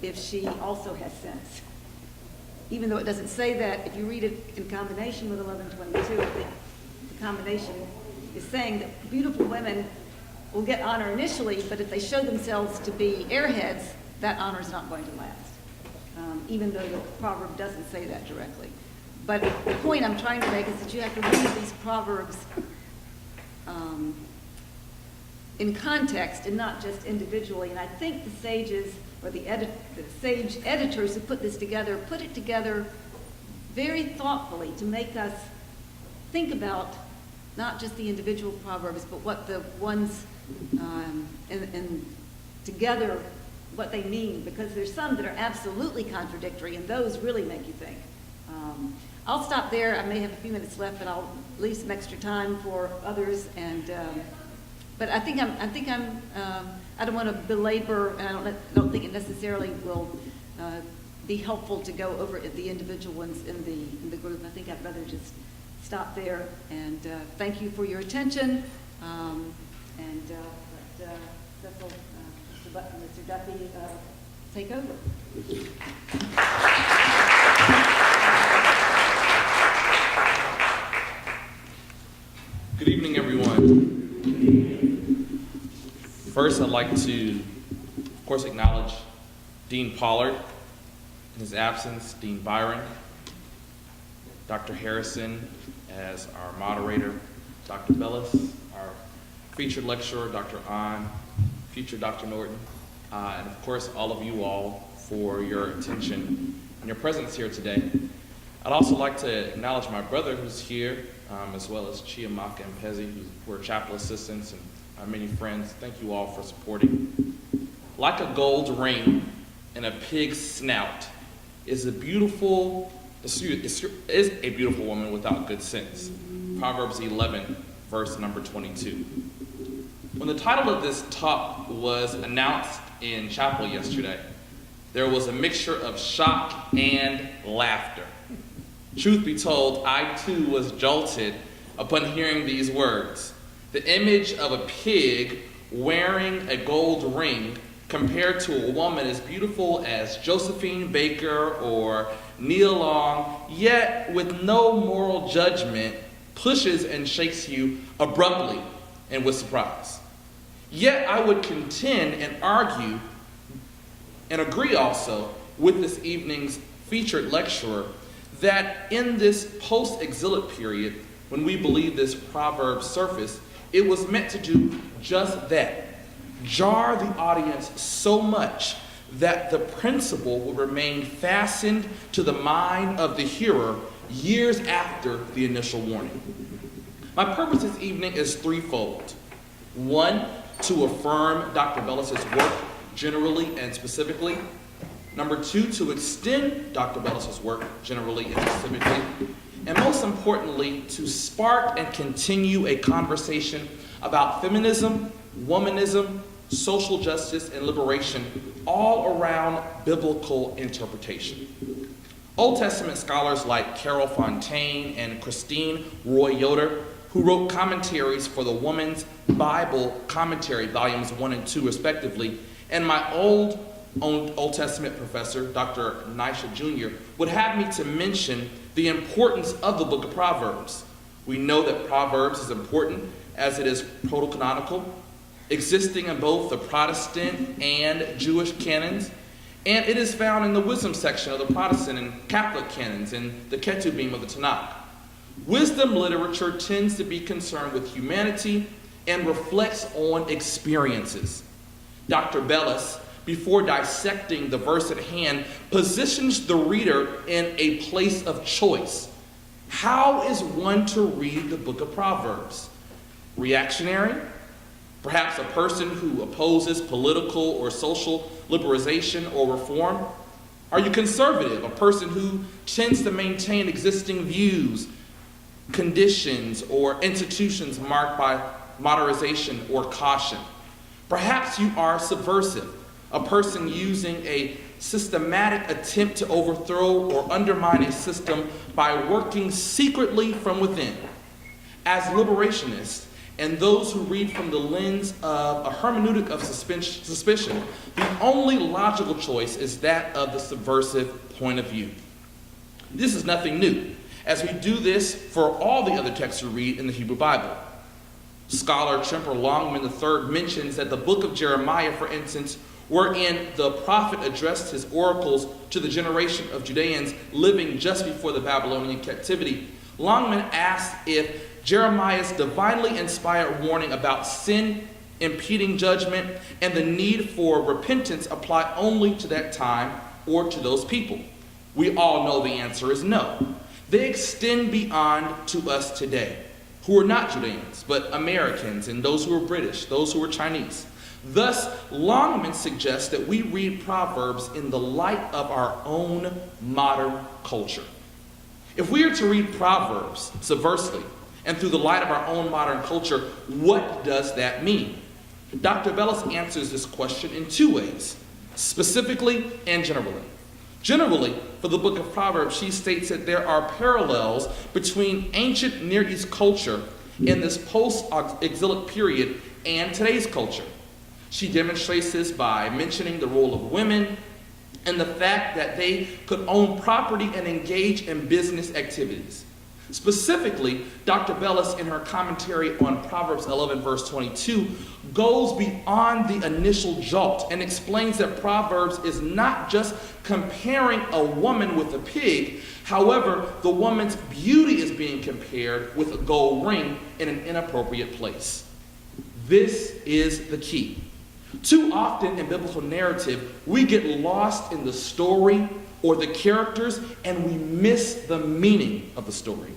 if she also has sense. Even though it doesn't say that, if you read it in combination with 11:22, I think the combination is saying that beautiful women will get honor initially, but if they show themselves to be airheads, that honor is not going to last, even though the proverb doesn't say that directly. But the point I'm trying to make is that you have to read these proverbs in context and not just individually. And I think the sages, or the sage editors who put this together, put it together very thoughtfully to make us think about not just the individual proverbs, but what the ones and together what they mean, because there's some that are absolutely contradictory, and those really make you think. I'll stop there. I may have a few minutes left, but I'll leave some extra time for others. And but I don't want to belabor, and I don't think it necessarily will be helpful to go over the individual ones in the group. I think I'd rather just stop there. And thank you for your attention. Let Cecil, Mr. Button, Mr. Duffy take over. Good evening, everyone. First, I'd like to, of course, acknowledge Dean Pollard in his absence, Dean Byron, Dr. Harrison as our moderator, Dr. Bellis, our featured lecturer, Dr. Ahn, future Dr. Norton, and of course, all of you all for your attention and your presence here today. I'd also like to acknowledge my brother who's here, as well as Chiamaka and Pezzi, who are chapel assistants, and our many friends. Thank you all for supporting. Like a gold ring in a pig's snout is a beautiful woman without good sense. Proverbs 11, verse number 22. When the title of this talk was announced in chapel yesterday, there was a mixture of shock and laughter. Truth be told, I too was jolted upon hearing these words. The image of a pig wearing a gold ring compared to a woman as beautiful as Josephine Baker or Nia Long, yet with no moral judgment, pushes and shakes you abruptly and with surprise. Yet I would contend and argue and agree also with this evening's featured lecturer that in this post-exilic period, when we believe this proverb surfaced, it was meant to do just that. Jar the audience so much that the principle will remain fastened to the mind of the hearer years after the initial warning. My purpose this evening is threefold. One, to affirm Dr. Bellis's work generally and specifically. Number two, to extend Dr. Bellis's work generally and specifically. And most importantly, to spark and continue a conversation about feminism, womanism, social justice, and liberation, all around biblical interpretation. Old Testament scholars like Carol Fontaine and Christine Roy Yoder, who wrote commentaries for the Woman's Bible Commentary, volumes 1 and 2 respectively, and my Old Testament professor, Dr. Nisha Jr., would have me to mention the importance of the book of Proverbs. We know that Proverbs is important as it is proto-canonical, existing in both the Protestant and Jewish canons, and it is found in the wisdom section of the Protestant and Catholic canons in the Ketubim of the Tanakh. Wisdom literature tends to be concerned with humanity and reflects on experiences. Dr. Bellis, before dissecting the verse at hand, positions the reader in a place of choice. How is one to read the book of Proverbs? Reactionary? Perhaps a person who opposes political or social liberalization or reform? Are you conservative, a person who tends to maintain existing views, conditions, or institutions marked by modernization or caution? Perhaps you are subversive, a person using a systematic attempt to overthrow or undermine a system by working secretly from within. As liberationists and those who read from the lens of a hermeneutic of suspicion, the only logical choice is that of the subversive point of view. This is nothing new, as we do this for all the other texts we read in the Hebrew Bible. Scholar Tremper Longman III mentions that the book of Jeremiah, for instance, wherein the prophet addressed his oracles to the generation of Judeans living just before the Babylonian captivity, Longman asked if Jeremiah's divinely inspired warning about sin impeding judgment and the need for repentance apply only to that time or to those people. We all know the answer is no. They extend beyond to us today, who are not Judeans, but Americans and those who are British, those who are Chinese. Thus, Longman suggests that we read Proverbs in the light of our own modern culture. If we are to read Proverbs subversely and through the light of our own modern culture, what does that mean? Dr. Bellis answers this question in two ways, specifically and generally. Generally, for the book of Proverbs, she states that there are parallels between ancient Near East culture in this post-exilic period and today's culture. She demonstrates this by mentioning the role of women and the fact that they could own property and engage in business activities. Specifically, Dr. Bellis, in her commentary on Proverbs 11, verse 22, goes beyond the initial jolt and explains that Proverbs is not just comparing a woman with a pig. However, the woman's beauty is being compared with a gold ring in an inappropriate place. This is the key. Too often in biblical narrative, we get lost in the story or the characters and we miss the meaning of the story.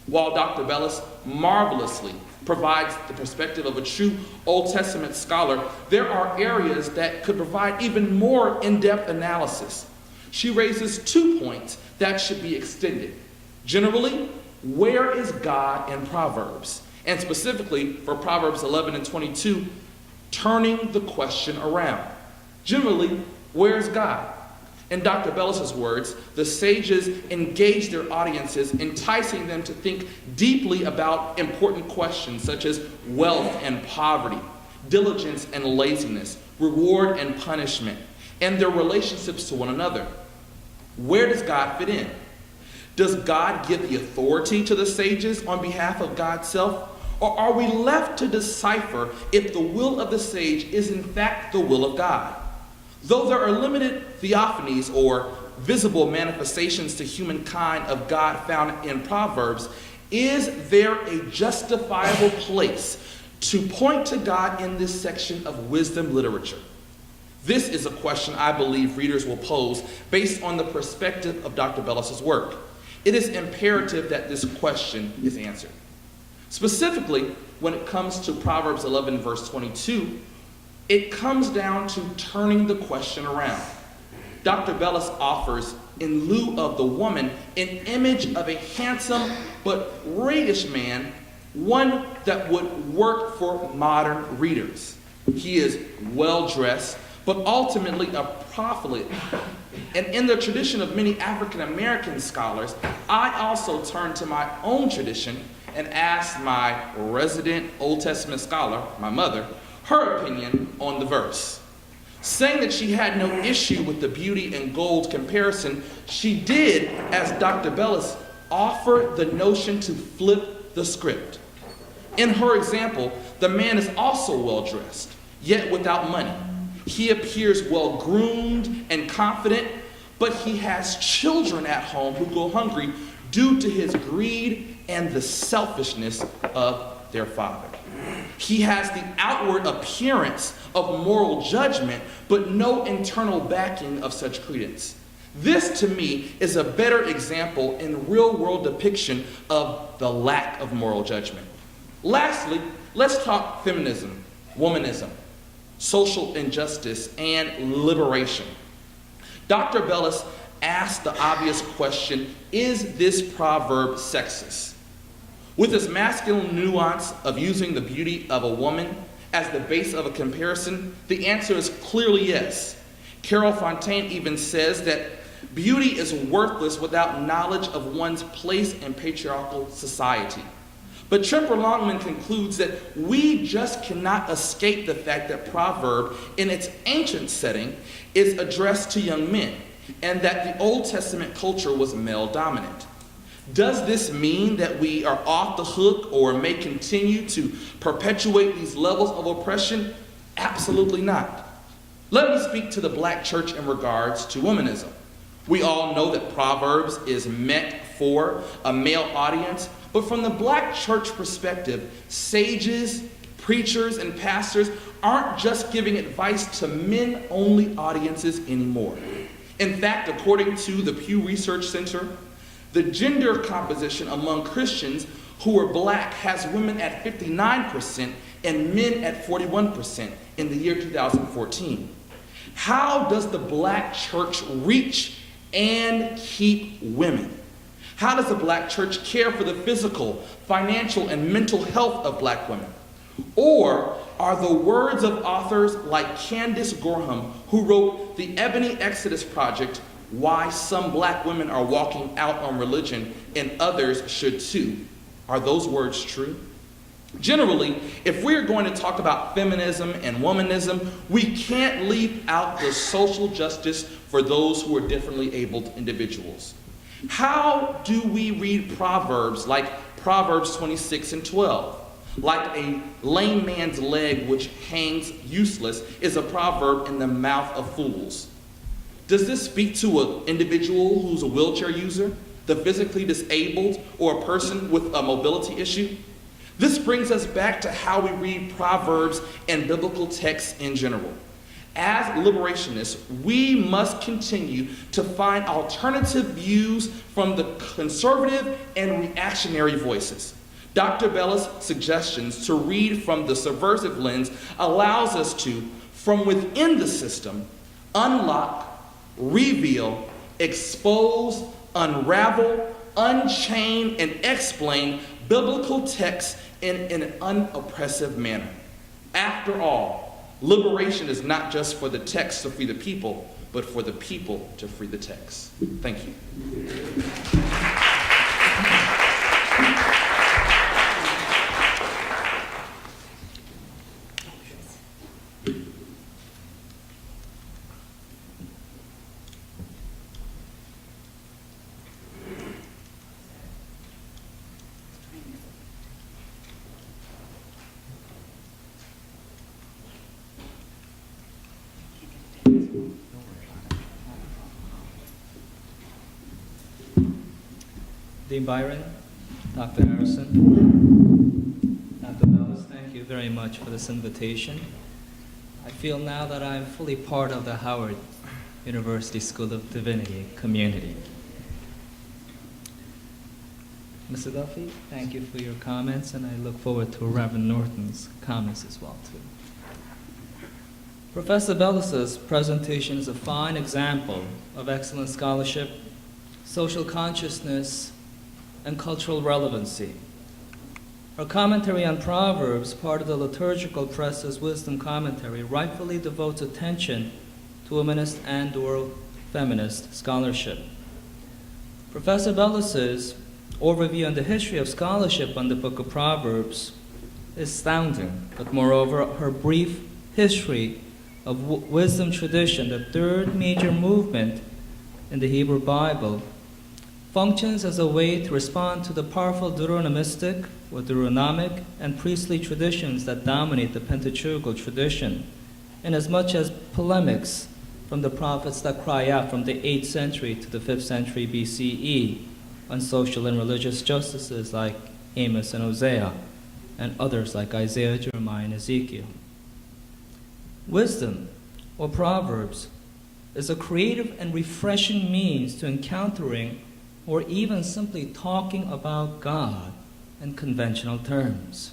While Dr. Bellis marvelously provides the perspective of a true Old Testament scholar, there are areas that could provide even more in-depth analysis. She raises 2 points that should be extended. Generally, where is God in Proverbs? And specifically for Proverbs 11 and 22, turning the question around. Generally, where's God? In Dr. Bellis' words, the sages engage their audiences, enticing them to think deeply about important questions such as wealth and poverty, diligence and laziness, reward and punishment, and their relationships to one another. Where does God fit in? Does God give the authority to the sages on behalf of God's self? Or are we left to decipher if the will of the sage is in fact the will of God? Though there are limited theophanies or visible manifestations to humankind of God found in Proverbs, is there a justifiable place to point to God in this section of wisdom literature? This is a question I believe readers will pose based on the perspective of Dr. Bellis' work. It is imperative that this question is answered. Specifically, when it comes to Proverbs 11, verse 22, it comes down to turning the question around. Dr. Bellis offers, in lieu of the woman, an image of a handsome but rakish man, one that would work for modern readers. He is well-dressed, but ultimately a profligate. And in the tradition of many African American scholars, I also turn to my own tradition and asked my resident Old Testament scholar, my mother, her opinion on the verse. Saying that she had no issue with the beauty and gold comparison, she did, as Dr. Bellis, offer the notion to flip the script. In her example, the man is also well-dressed, yet without money. He appears well-groomed and confident, but he has children at home who go hungry due to his greed and the selfishness of their father. He has the outward appearance of moral judgment, but no internal backing of such credence. This, to me, is a better example in real-world depiction of the lack of moral judgment. Lastly, let's talk feminism, womanism, social injustice, and liberation. Dr. Bellis asked the obvious question, is this proverb sexist? With its masculine nuance of using the beauty of a woman as the base of a comparison, the answer is clearly yes. Carol Fontaine even says that beauty is worthless without knowledge of one's place in patriarchal society. But Tremper Longman concludes that we just cannot escape the fact that proverb, in its ancient setting, is addressed to young men, and that the Old Testament culture was male-dominant. Does this mean that we are off the hook or may continue to perpetuate these levels of oppression? Absolutely not. Let me speak to the black church in regards to womanism. We all know that Proverbs is meant for a male audience, but from the black church perspective, sages, preachers, and pastors aren't just giving advice to men-only audiences anymore. In fact, according to the Pew Research Center, The gender composition among Christians who are black has women at 59% and men at 41% in the year 2014. How does the black church reach and keep women? How does the black church care for the physical, financial, and mental health of black women? Or are the words of authors like Candace Gorham, who wrote the Ebony Exodus Project, Why Some Black Women Are Walking Out on Religion and Others Should Too, are those words true? Generally, if we're going to talk about feminism and womanism, we can't leave out the social justice for those who are differently abled individuals. How do we read Proverbs like Proverbs 26 and 12? Like a lame man's leg which hangs useless is a proverb in the mouth of fools. Does this speak to an individual who's a wheelchair user, the physically disabled, or a person with a mobility issue? This brings us back to how we read Proverbs and biblical texts in general. As liberationists, we must continue to find alternative views from the conservative and reactionary voices. Dr. Bellis' suggestions to read from the subversive lens allows us to, from within the system, unlock, reveal, expose, unravel, unchain, and explain biblical texts in an unoppressive manner. After all, liberation is not just for the text to free the people, but for the people to free the text. Thank you. Dean Byron, Dr. Harrison, Dr. Bellis, thank you very much for this invitation. I feel now that I'm fully part of the Howard University School of Divinity community. Mr. Duffy, thank you for your comments, and I look forward to Reverend Norton's comments as well, too. Professor Bellis's presentation is a fine example of excellent scholarship, social consciousness, and cultural relevancy. Her commentary on Proverbs, part of the liturgical press's wisdom commentary, rightfully devotes attention to womanist and/or feminist scholarship. Professor Bellis's overview on the history of scholarship on the book of Proverbs is astounding, but moreover, her brief history of wisdom tradition, the third major movement in the Hebrew Bible, functions as a way to respond to the powerful Deuteronomistic or Deuteronomic and priestly traditions that dominate the Pentateuchal tradition, inasmuch as polemics from the prophets that cry out from the 8th century to the 5th century BCE on social and religious justices like Amos and Hosea, and others like Isaiah, Jeremiah, and Ezekiel. Wisdom, or Proverbs, is a creative and refreshing means to encountering or even simply talking about God in conventional terms.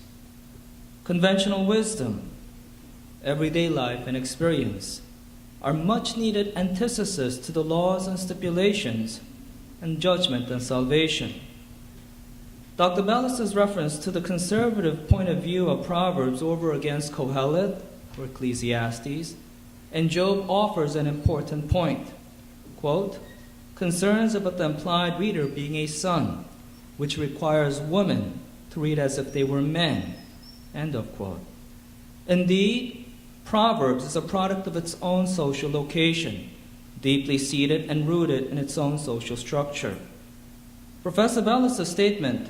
Conventional wisdom, everyday life and experience are much needed antithesis to the laws and stipulations and judgment and salvation. Dr. Bellis's reference to the conservative point of view of Proverbs over against Kohelet, or Ecclesiastes, and Job offers an important point. Quote, concerns about the implied reader being a son, which requires women to read as if they were men, end of quote. Indeed, Proverbs is a product of its own social location, deeply seated and rooted in its own social structure. Professor Bellis' statement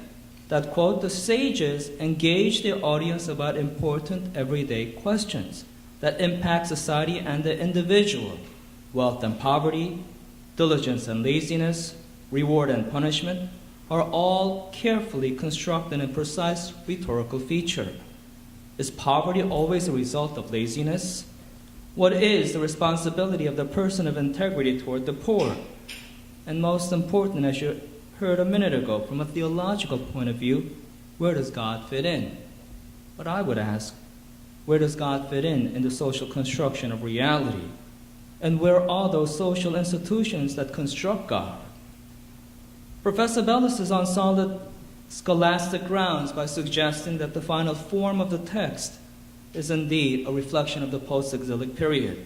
that, quote, the sages engage their audience about important everyday questions that impact society and the individual, wealth and poverty, diligence and laziness, reward and punishment, are all carefully constructed in precise rhetorical feature. Is poverty always a result of laziness? What is the responsibility of the person of integrity toward the poor? And most important, as you heard a minute ago, from a theological point of view, where does God fit in? But I would ask, where does God fit in the social construction of reality? And where are those social institutions that construct God? Professor Bellis is on solid scholastic grounds by suggesting that the final form of the text is indeed a reflection of the post-exilic period.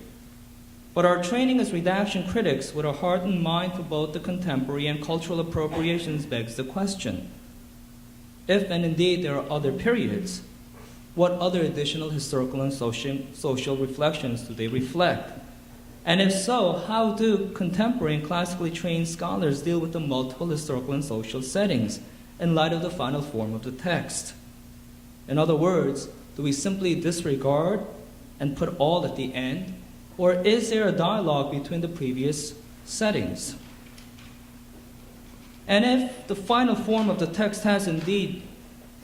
But our training as redaction critics with a hardened mind for both the contemporary and cultural appropriations begs the question, if and indeed there are other periods, what other additional historical and social reflections do they reflect? And if so, how do contemporary and classically trained scholars deal with the multiple historical and social settings in light of the final form of the text? In other words, do we simply disregard and put all at the end? Or is there a dialogue between the previous settings? And if the final form of the text has indeed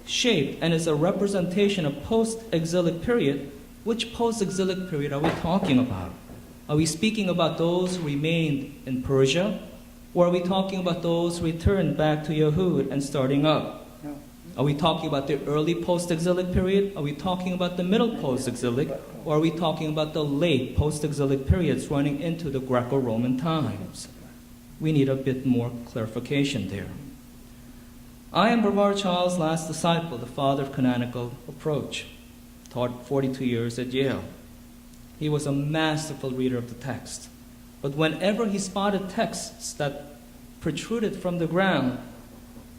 shape and is a representation of post-exilic period, which post-exilic period are we talking about? Are we speaking about those who remained in Persia? Or are we talking about those who returned back to Yehud and starting up? No. Are we talking about the early post-exilic period? Are we talking about the middle post-exilic? Or are we talking about the late post-exilic periods running into the Greco-Roman times? We need a bit more clarification there. I am Brevard Child's last disciple, the father of canonical approach, taught 42 years at Yale. He was a masterful reader of the text. But whenever he spotted texts that protruded from the ground,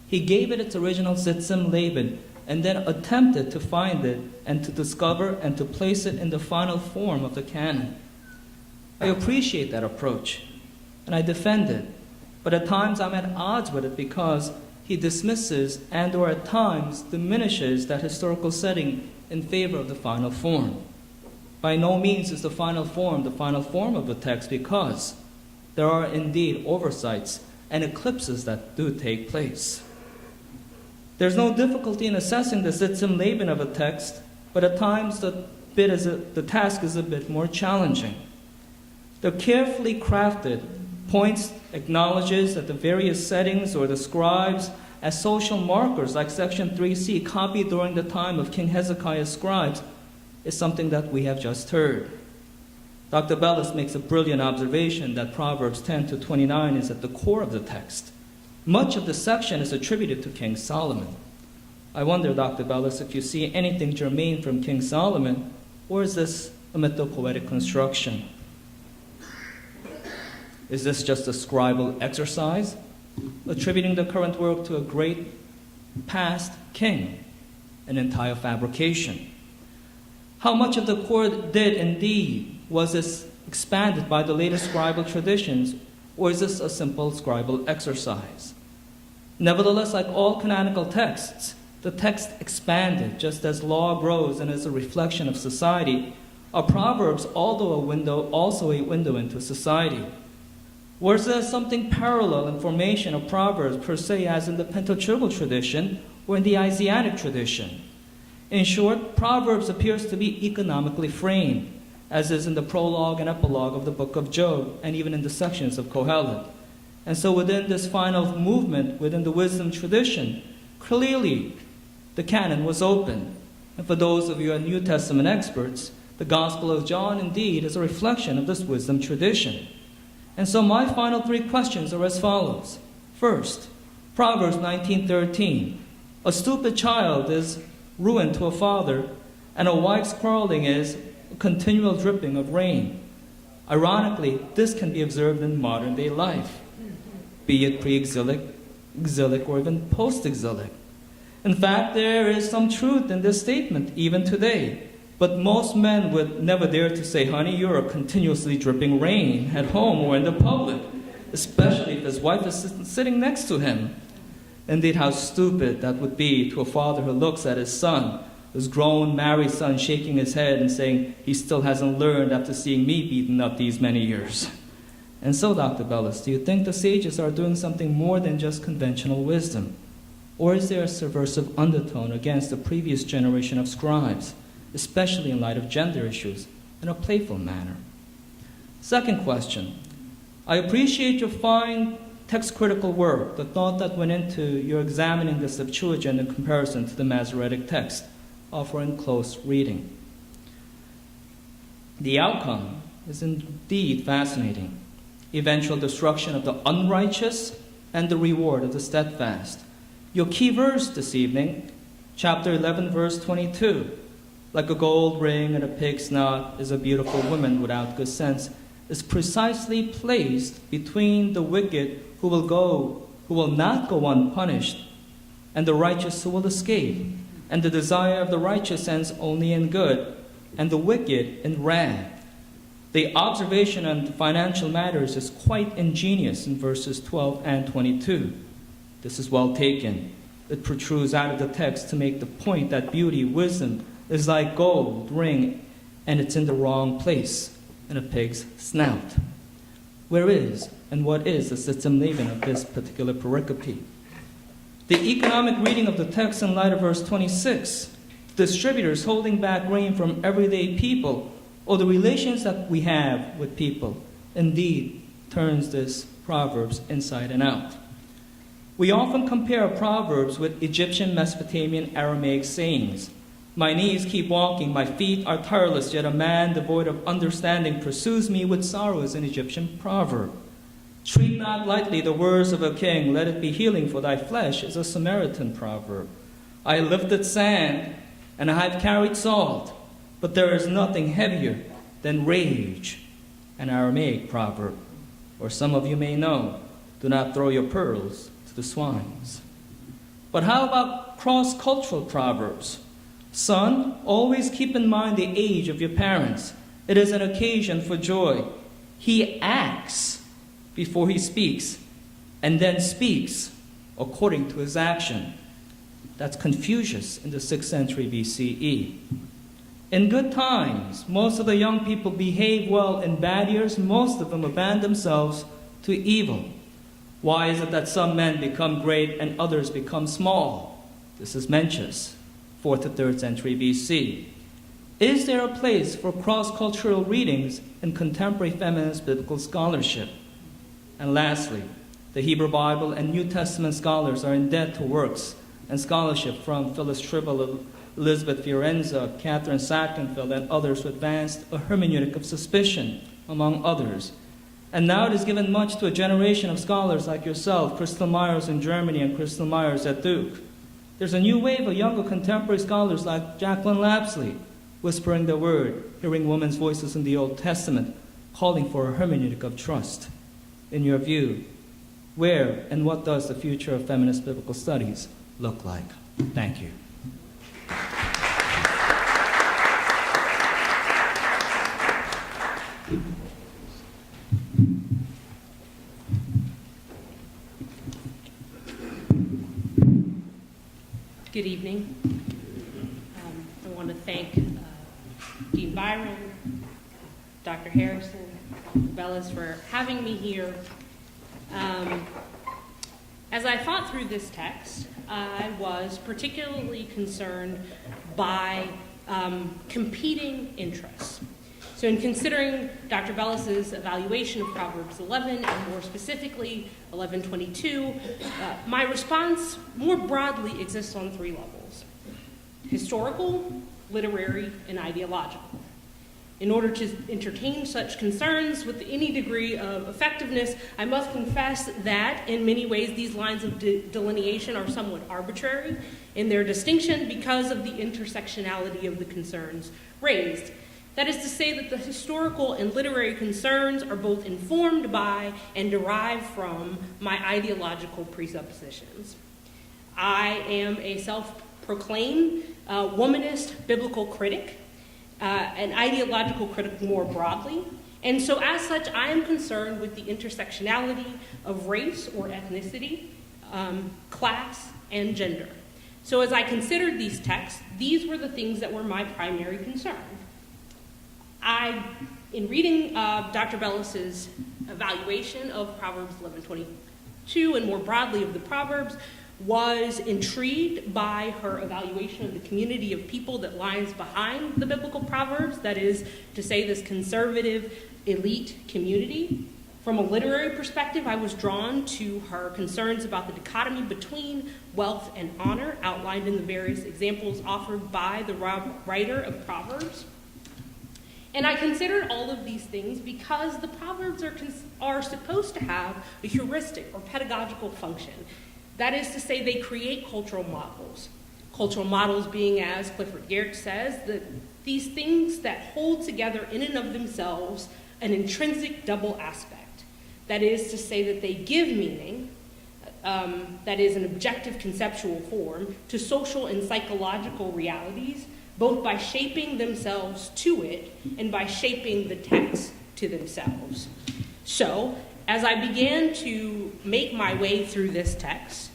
he gave it its original Sitzim Leben and then attempted to find it and to discover and to place it in the final form of the canon. I appreciate that approach, and I defend it. But at times I'm at odds with it because he dismisses and or at times diminishes that historical setting in favor of the final form. By no means is the final form of the text, because there are indeed oversights and eclipses that do take place. There's no difficulty in assessing the Sitzim Leben of a text, but at times the task is a bit more challenging. The carefully crafted points acknowledges that the various settings or describes as social markers, like section 3c, copied during the time of King Hezekiah's scribes, is something that we have just heard. Dr. Bellis makes a brilliant observation that Proverbs 10 to 29 is at the core of the text. Much of the section is attributed to King Solomon. I wonder, Dr. Bellis, if you see anything germane from King Solomon, or is this a mythopoetic construction? Is this just a scribal exercise, attributing the current work to a great past king, an entire fabrication? How much of the core did indeed was this expanded by the latest scribal traditions, or is this a simple scribal exercise? Nevertheless, like all canonical texts, the text expanded just as law grows and is a reflection of society. Are Proverbs also a window into society? Or is there something parallel in formation of Proverbs per se as in the Pentateuchal tradition or in the Isaianic tradition? In short, Proverbs appears to be economically framed, as is in the prologue and epilogue of the book of Job, and even in the sections of Kohelet. And so within this final movement, within the wisdom tradition, clearly the canon was open. And for those of you who are New Testament experts, the Gospel of John indeed is a reflection of this wisdom tradition. And so my final three questions are as follows. First, Proverbs 19:13. A stupid child is ruin to a father, and a wife's quarreling is a continual dripping of rain. Ironically, this can be observed in modern day life, be it pre-exilic, exilic, or even post-exilic. In fact, there is some truth in this statement even today, but most men would never dare to say, honey, you're a continuously dripping rain at home or in the public, especially if his wife is sitting next to him. Indeed, how stupid that would be to a father who looks at his son, his grown married son, shaking his head and saying he still hasn't learned after seeing me beaten up these many years. And so, Dr. Bellis, do you think the sages are doing something more than just conventional wisdom? Or is there a subversive undertone against the previous generation of scribes, especially in light of gender issues, in a playful manner? Second question. I appreciate your fine text critical work, the thought that went into your examining the Septuagint in comparison to the Masoretic text, offering close reading. The outcome is indeed fascinating. Eventual destruction of the unrighteous and the reward of the steadfast. Your key verse this evening, chapter 11, verse 22. Like a gold ring and a pig's snout is a beautiful woman without good sense, is precisely placed between the wicked who will not go unpunished, and the righteous who will escape. And the desire of the righteous ends only in good, and the wicked in wrath. The observation on financial matters is quite ingenious in verses 12 and 22. This is well taken. It protrudes out of the text to make the point that beauty, wisdom, is like gold ring, and it's in the wrong place, in a pig's snout. Where is and what is the system leben of this particular pericope? The economic reading of the text in light of verse 26, distributors holding back grain from everyday people, or the relations that we have with people, indeed turns this Proverbs inside and out. We often compare Proverbs with Egyptian, Mesopotamian, Aramaic sayings. My knees keep walking, my feet are tireless, yet a man devoid of understanding pursues me with sorrow is an Egyptian proverb. Treat not lightly the words of a king, let it be healing for thy flesh is a Samaritan proverb. I lifted sand, and I have carried salt, but there is nothing heavier than rage, an Aramaic proverb. Or some of you may know, do not throw your pearls to the swines. But how about cross-cultural proverbs? Son, always keep in mind the age of your parents. It is an occasion for joy. He acts before he speaks, and then speaks according to his action. That's Confucius in the 6th century BCE. In good times, most of the young people behave well. In bad years, most of them abandon themselves to evil. Why is it that some men become great and others become small? This is Mencius, 4th to 3rd century BC. Is there a place for cross-cultural readings in contemporary feminist biblical scholarship? And lastly, the Hebrew Bible and New Testament scholars are in debt to works and scholarship from Phyllis Tribble, Elizabeth Fiorenza, Catherine Sackenfeld, and others who advanced a hermeneutic of suspicion, among others. And now it is given much to a generation of scholars like yourself, Crystal Myers in Germany and Crystal Myers at Duke. There's a new wave of younger contemporary scholars like Jacqueline Lapsley, whispering the word, hearing women's voices in the Old Testament, calling for a hermeneutic of trust. In your view, where and what does the future of feminist biblical studies look like? Thank you. Good evening. I want to thank Dean Byron, Dr. Harrison, Bellis for having me here. As I thought through this text, I was particularly concerned by competing interests. So in considering Dr. Bellis's evaluation of Proverbs 11, and more specifically 11:22, my response more broadly exists on three levels: historical, literary, and ideological. In order to entertain such concerns with any degree of effectiveness, I must confess that in many ways these lines of delineation are somewhat arbitrary in their distinction because of the intersectionality of the concerns raised. That is to say that the historical and literary concerns are both informed by and derived from my ideological presuppositions. I am a self-proclaimed womanist biblical critic, an ideological critic more broadly, and so as such I am concerned with the intersectionality of race or ethnicity, class, and gender. So as I considered these texts, these were the things that were my primary concern. In reading Dr. Bellis's evaluation of Proverbs 11:22 and more broadly of the Proverbs, was intrigued by her evaluation of the community of people that lies behind the biblical Proverbs, that is to say this conservative elite community. From a literary perspective, I was drawn to her concerns about the dichotomy between wealth and honor outlined in the various examples offered by the writer of Proverbs. And I considered all of these things because the Proverbs are supposed to have a heuristic or pedagogical function. That is to say, they create cultural models. Cultural models being, as Clifford Geertz says, that these things that hold together in and of themselves an intrinsic double aspect. That is to say that they give meaning, that is an objective conceptual form, to social and psychological realities, both by shaping themselves to it and by shaping the text to themselves. So, as I began to make my way through this text,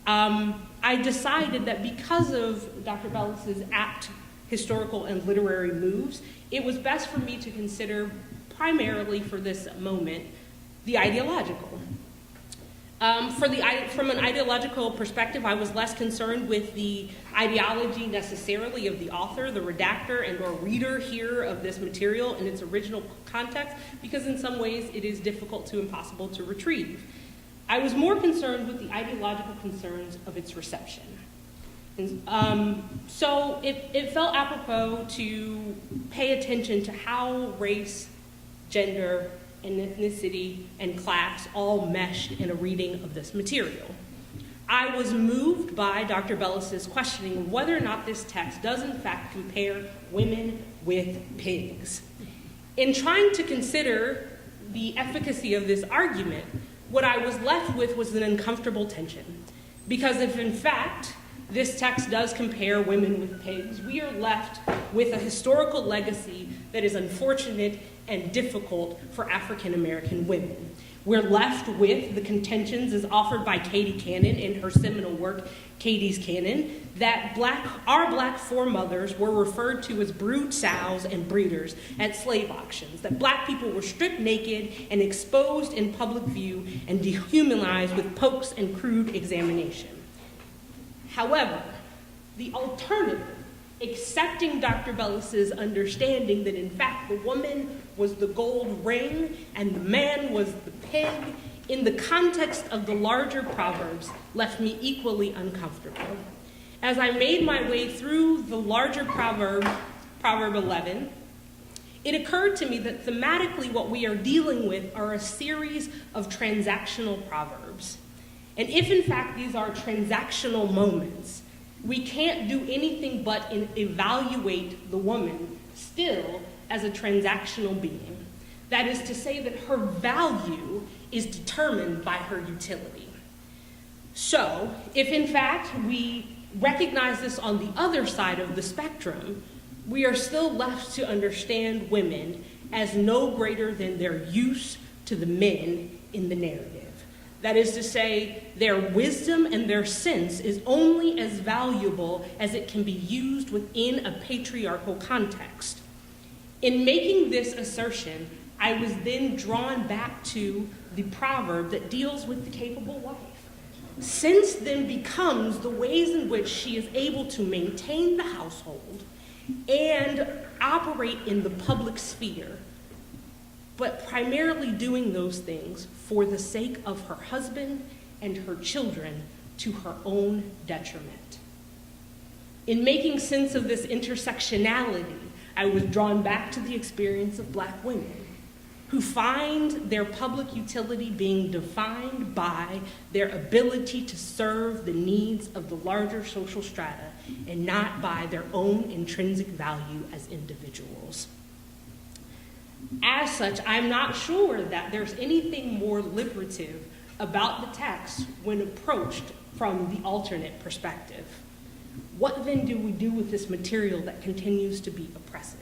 I decided that because of Dr. Bellis's apt historical and literary moves, it was best for me to consider primarily for this moment the ideological. From an ideological perspective, I was less concerned with the ideology necessarily of the author, the redactor, and or reader here of this material in its original context, because in some ways it is difficult to impossible to retrieve. I was more concerned with the ideological concerns of its reception. And, so it felt apropos to pay attention to how race, gender, and ethnicity and class all meshed in a reading of this material. I was moved by Dr. Bellis's questioning of whether or not this text does in fact compare women with pigs. In trying to consider the efficacy of this argument, what I was left with was an uncomfortable tension. Because if in fact this text does compare women with pigs, we are left with a historical legacy that is unfortunate and difficult for African American women. We're left with the contentions as offered by Katie Cannon in her seminal work, Katie's Canon, that our black foremothers were referred to as brood sows and breeders at slave auctions, that black people were stripped naked and exposed in public view and dehumanized with pokes and crude examination. However, the alternative, accepting Dr. Bellis's understanding that in fact the woman was the gold ring and the man was the pig, in the context of the larger Proverbs, left me equally uncomfortable. As I made my way through the larger Proverb 11, it occurred to me that thematically what we are dealing with are a series of transactional proverbs. And if in fact these are transactional moments, we can't do anything but evaluate the woman still as a transactional being. That is to say that her value is determined by her utility. So, if in fact we recognize this on the other side of the spectrum, we are still left to understand women as no greater than their use to the men in the narrative. That is to say, their wisdom and their sense is only as valuable as it can be used within a patriarchal context. In making this assertion, I was then drawn back to the proverb that deals with the capable wife. Sense then becomes the ways in which she is able to maintain the household and operate in the public sphere, but primarily doing those things for the sake of her husband and her children to her own detriment. In making sense of this intersectionality, I was drawn back to the experience of black women who find their public utility being defined by their ability to serve the needs of the larger social strata and not by their own intrinsic value as individuals. As such, I'm not sure that there's anything more liberative about the text when approached from the alternate perspective. What then do we do with this material that continues to be oppressive?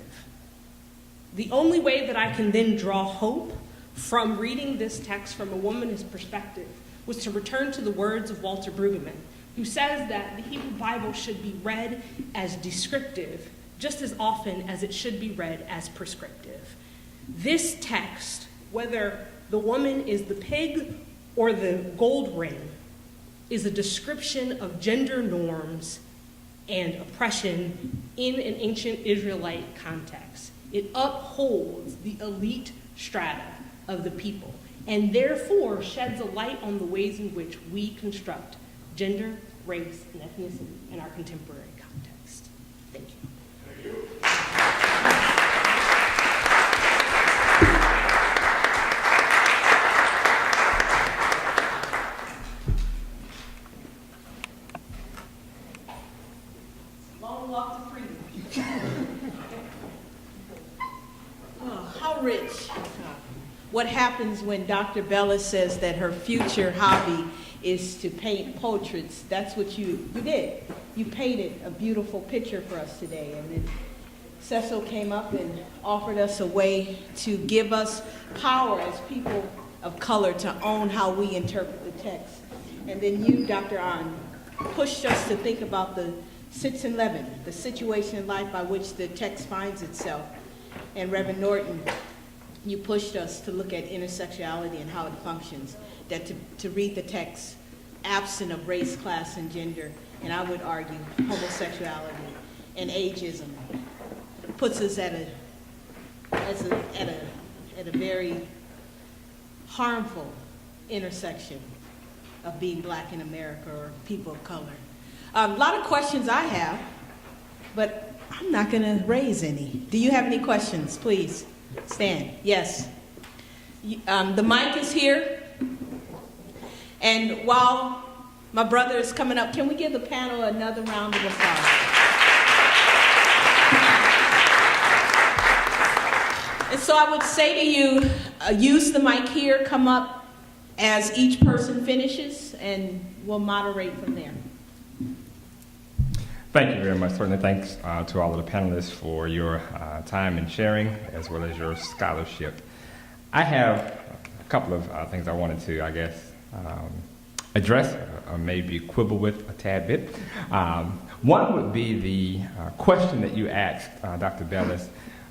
The only way that I can then draw hope from reading this text from a womanist perspective was to return to the words of Walter Brueggemann, who says that the Hebrew Bible should be read as descriptive just as often as it should be read as prescriptive. This text, whether the woman is the pig or the gold ring, is a description of gender norms and oppression in an ancient Israelite context. It upholds the elite strata of the people. and therefore sheds a light on the ways in which we construct gender, race, and ethnicity in our contemporary context. Thank you. Long walk to freedom. Oh, how rich. What happens when Dr. Bellis says that her future hobby is to paint portraits? That's what you did. You painted a beautiful picture for us today. And then Cecil came up and offered us a way to give us power as people of color to own how we interpret the text. And then you, Dr. Ahn, pushed us to think about the 6 and 11, the situation in life by which the text finds itself. And Reverend Norton, you pushed us to look at intersectionality and how it functions, that to read the text absent of race, class, and gender, and I would argue homosexuality and ageism, puts us at a very harmful intersection of being black in America or people of color. A lot of questions I have, but I'm not going to raise any. Do you have any questions? Please stand. Yes. The mic is here. And while my brother is coming up, can we give the panel another round of applause? And so I would say to you, use the mic here, come up as each person finishes, and we'll moderate from there. Thank you very much. Certainly thanks to all of the panelists for your time and sharing, as well as your scholarship. I have a couple of things I wanted to, I guess, address or maybe quibble with a tad bit. One would be the question that you asked, Dr. Bellis,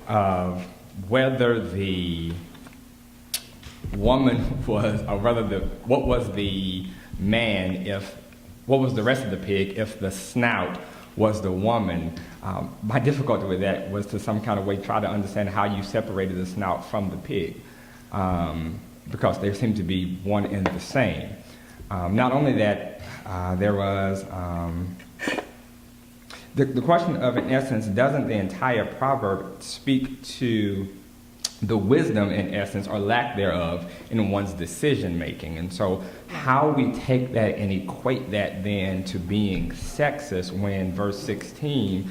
of whether the woman was, or rather what was the man what was the rest of the pig if the snout was the woman. My difficulty with that was to some kind of way try to understand how you separated the snout from the pig, because they seem to be one and the same. Not only that, there was the question of, in essence, doesn't the entire proverb speak to the wisdom, in essence, or lack thereof, in one's decision making? And so how we take that and equate that then to being sexist, when verse 16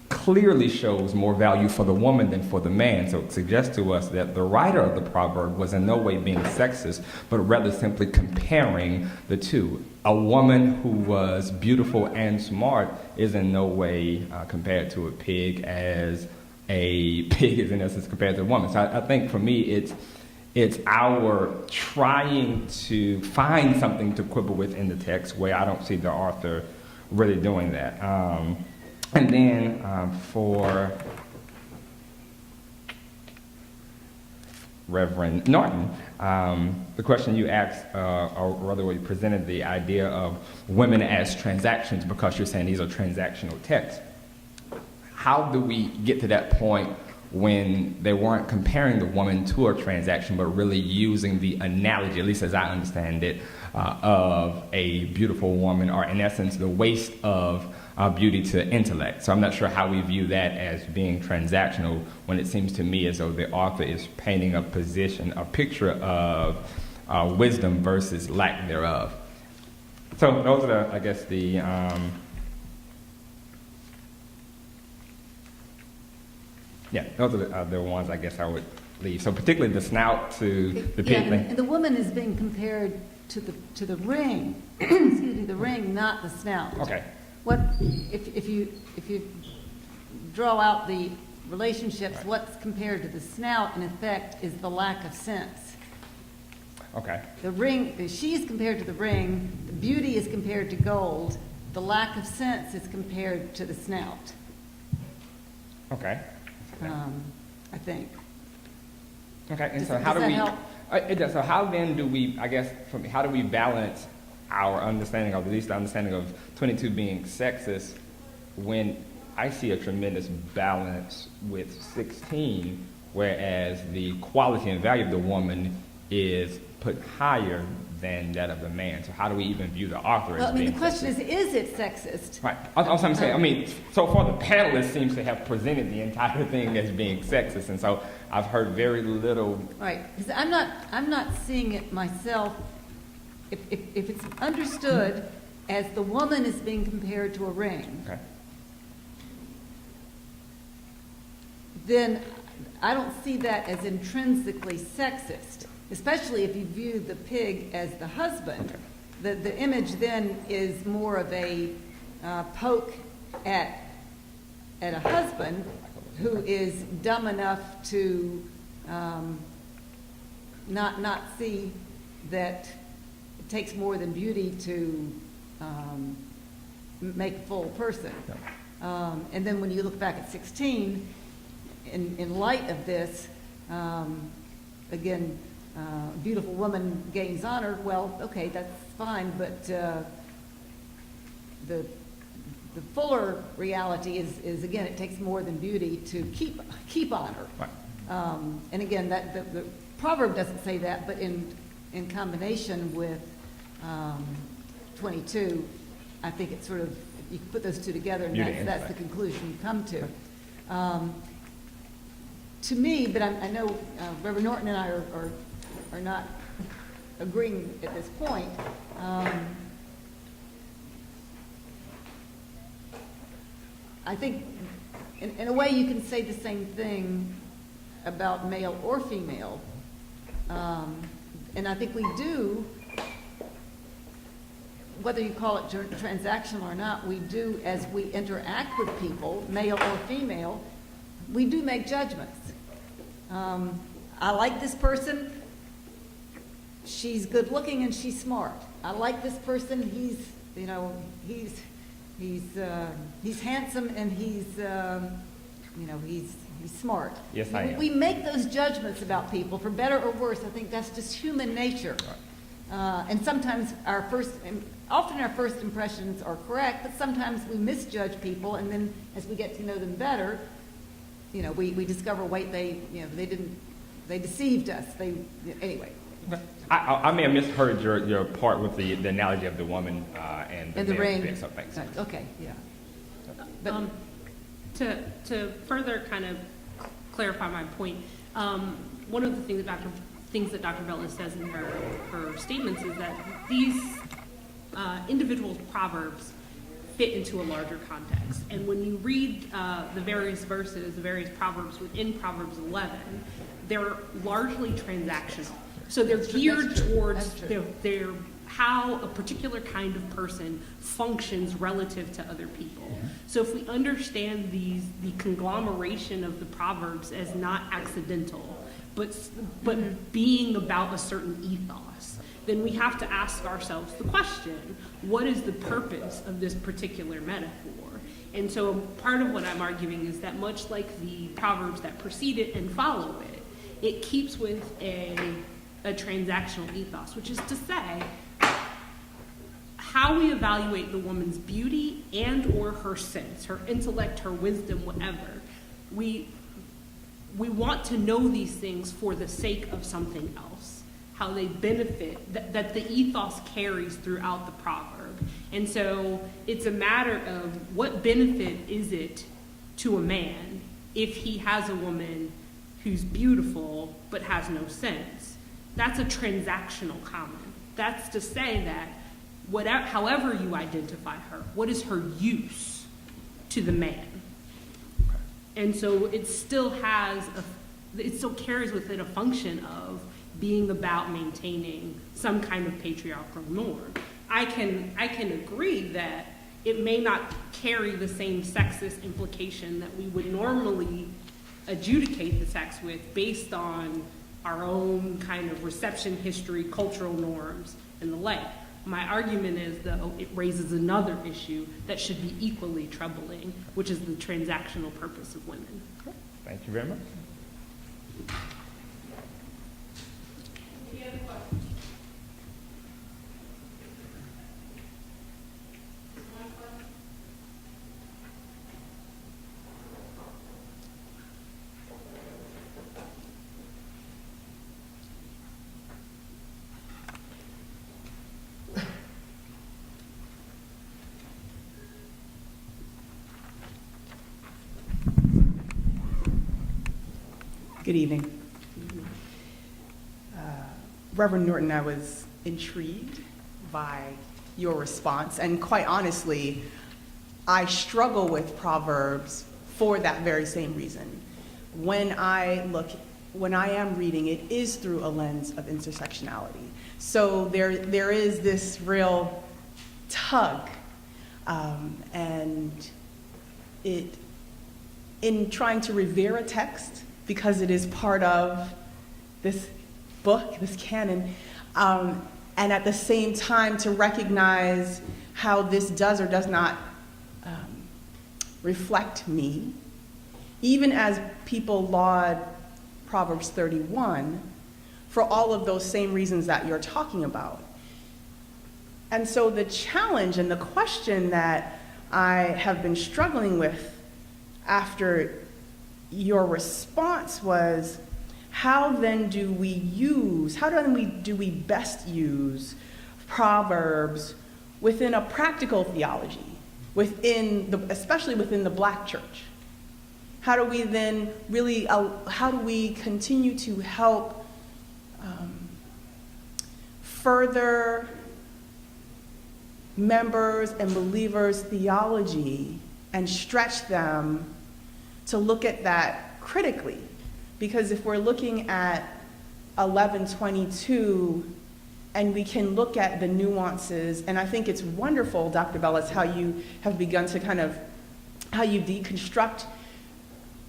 clearly shows more value for the woman than for the man. So it suggests to us that the writer of the proverb was in no way being sexist, but rather simply comparing the two. A woman who was beautiful and smart is in no way compared to a pig, as a pig is in essence compared to a woman. So I think for me it's our trying to find something to quibble with in the text, where I don't see the author really doing that. And then for Reverend Norton, the question you asked, or rather you presented the idea of women as transactions, because you're saying these are transactional texts. How do we get to that point when they weren't comparing the woman to a transaction, but really using the analogy, at least as I understand it, of a beautiful woman, or in essence the waste of beauty to intellect? So I'm not sure how we view that as being transactional, when it seems to me as though the author is painting a picture of wisdom versus lack thereof. So those are I guess the those are the ones I guess I would leave. So particularly the snout to the pig thing. And the woman is being compared to the ring. Excuse me, the ring, not the snout. Okay. What if you draw out the relationships? Right. What's compared to the snout, in effect, is the lack of sense. Okay. The ring, she's compared to the ring. The beauty is compared to gold. The lack of sense is compared to the snout. Okay. I think. Okay, and Does- so how does do that we? help? It does. So how then do we? I guess for me, how do we balance our understanding of, at least the understanding of 22 being sexist, when I see a tremendous balance with 16, whereas the quality and value of the woman is put higher than that of the man. So how do we even view the author Well, as I mean, being the question sexist? is it sexist? Right. Also, I'm saying, I mean, so far the panelists seems to have presented the entire thing as being sexist, and so I've heard very little. Right, because I'm not seeing it myself. If it's understood as the woman is being compared to a ring, Okay. then I don't see that as intrinsically sexist, especially if you view the pig as the husband. Okay. The image then is more of a poke at a husband who is dumb enough to not see that it takes more than beauty to make a full person. And then when you look back at 16, in light of this, again, a beautiful woman gains honor. Well, okay, that's fine, but the fuller reality is again, it takes more than beauty to keep honor. Right. And again, that the proverb doesn't say that, but in combination with 22, I think it's sort of, you can put those two together, and Beauty and that's the fact. conclusion you come to. To me, but I know Reverend Norton and I are not agreeing at this point. I think, in a way, you can say the same thing about male or female. And I think we do, whether you call it transactional or not, we do, as we interact with people, male or female, we do make judgments. I like this person, she's good looking and she's smart. I like this person, he's handsome and he's smart. Yes, I am. We make those judgments about people, for better or worse. I think that's just human nature. And sometimes often our first impressions are correct, but sometimes we misjudge people, and then as we get to know them better, we discover, wait, they deceived us. Anyway. I may have misheard your part with the analogy of the woman and And the man. ring. So thanks. Okay, yeah. But To further kind of clarify my point, one of the things that Dr. Bellis says in her statements is that these individual proverbs fit into a larger context. And when you read the various verses, the various proverbs within Proverbs 11, they're largely transactional. So they're geared towards their how a particular kind of person functions relative to other people. So if we understand the conglomeration of the Proverbs as not accidental, but being about a certain ethos, then we have to ask ourselves the question, what is the purpose of this particular metaphor? And so part of what I'm arguing is that much like the Proverbs that precede it and follow it, it keeps with a transactional ethos, which is to say, how we evaluate the woman's beauty and or her sense, her intellect, her wisdom, whatever. We want to know these things for the sake of something else, how they benefit, that the ethos carries throughout the proverb. And so it's a matter of what benefit is it to a man if he has a woman who's beautiful but has no sense. That's a transactional comment. That's to say that however you identify her, what is her use to the man? And so it still carries with it a function of being about maintaining some kind of patriarchal norm. I can agree that it may not carry the same sexist implication that we would normally adjudicate the sex with based on our own kind of reception history, cultural norms, and the like. My argument is, though, it raises another issue that should be equally troubling, which is the transactional purpose of women. Thank you very much. Good evening. Reverend Norton, I was intrigued by your response, and quite honestly, I struggle with Proverbs for that very same reason. When I am reading, it is through a lens of intersectionality. So there is this real tug, and in trying to revere a text, because it is part of this book, this canon, and at the same time to recognize how this does or does not reflect me, even as people laud Proverbs 31 for all of those same reasons that you're talking about. And so the challenge and the question that I have been struggling with after your response was, how then do we best use Proverbs within a practical theology, especially within the Black church? How do we then how do we continue to help further members and believers' theology and stretch them to look at that critically? Because if we're looking at 11:22 and we can look at the nuances, and I think it's wonderful, Dr. Bellis, how you have begun to how you deconstruct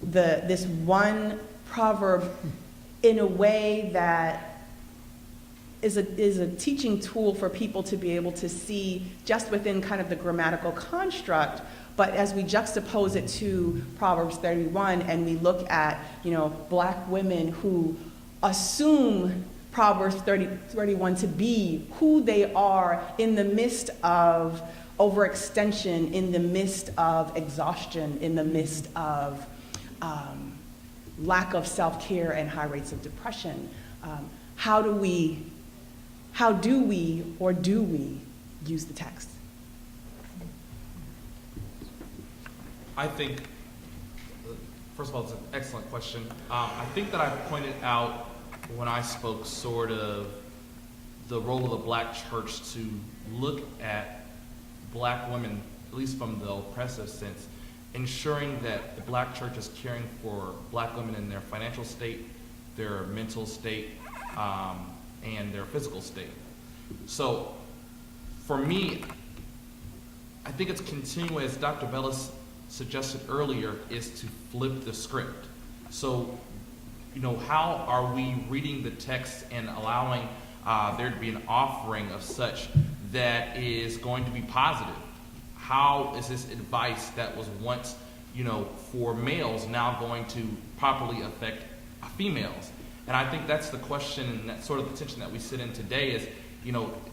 this one proverb in a way that is a teaching tool for people to be able to see just within kind of the grammatical construct. But as we juxtapose it to Proverbs 31 and we look at, Black women who assume Proverbs 31 to be who they are in the midst of overextension, in the midst of exhaustion, in the midst of lack of self-care and high rates of depression, how do we use the text? I think, first of all, it's an excellent question. I think that I pointed out when I spoke sort of the role of the Black church to look at Black women, at least from the oppressive sense, ensuring that the Black church is caring for Black women in their financial state, their mental state, and their physical state. So for me, I think it's continuing, as Dr. Bellis suggested earlier, is to flip the script. So, how are we reading the text and allowing there to be an offering of such that is going to be positive? How is this advice that was once, for males now going to properly affect females? And I think that's the question, and that's sort of the tension that we sit in today is,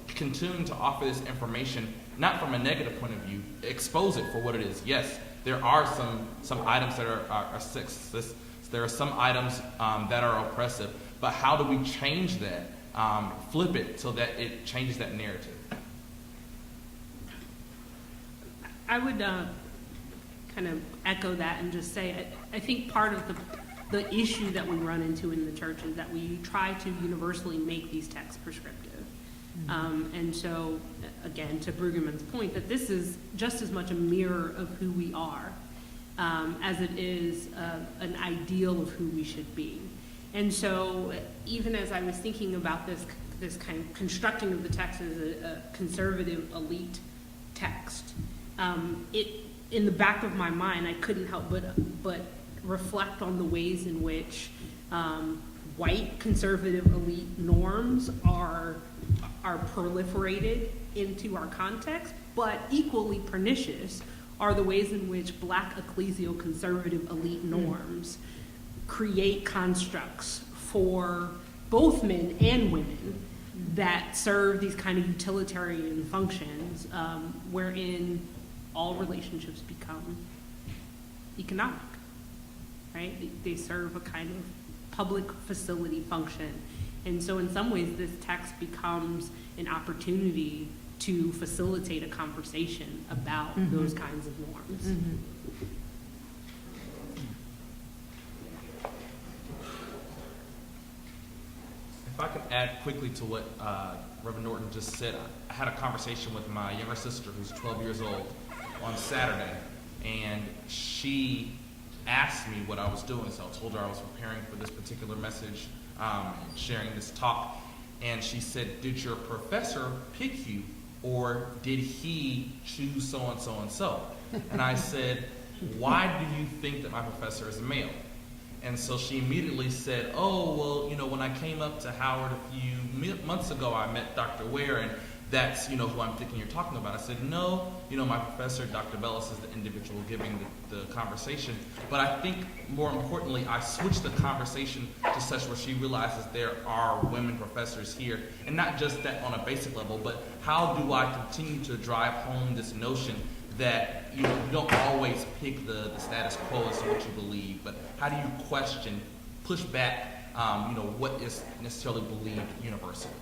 continuing to offer this information, not from a negative point of view, expose it for what it is. Yes, there are some items that are sexist. There are some items that are oppressive. But how do we change that, flip it so that it changes that narrative? I would kind of echo that and just say I think part of the issue that we run into in the church is that we try to universally make these texts prescriptive. And so, again, to Brueggemann's point, that this is just as much a mirror of who we are as it is an ideal of who we should be. And so, even as I was thinking about this kind of constructing of the text as a conservative elite text, in the back of my mind, I couldn't help but reflect on the ways in which white conservative elite norms are proliferated into our context, but equally pernicious are the ways in which Black ecclesial conservative elite norms create constructs for both men and women that serve these kind of utilitarian functions, wherein all relationships become economic, right? They serve a kind of public facility function. And so in some ways, this text becomes an opportunity to facilitate a conversation about those kinds of norms. add quickly to what Reverend Norton just said. I had a conversation with my younger sister, who's 12 years old, on Saturday, and she asked me what I was doing. So I told her I was preparing for this particular message, sharing this talk, and she said, "Did your professor pick you, or did he choose so and so and so?" And I said, "Why do you think that my professor is a male?" And so she immediately said, "Oh, well, you know, when I came up to Howard a few months ago, I met Dr. Ware, and that's, you know, who I'm thinking you're talking about." I said, "No, you know, my professor, Dr. Bellis, is the individual giving the conversation. But I think more importantly, I switched the conversation to such where she realizes there are women professors here, and not just that on a basic level, but how do I continue to drive home this notion that, you know, you don't always pick the status quo as to what you believe, but how do you question, push back, you know, what is necessarily believed universally?"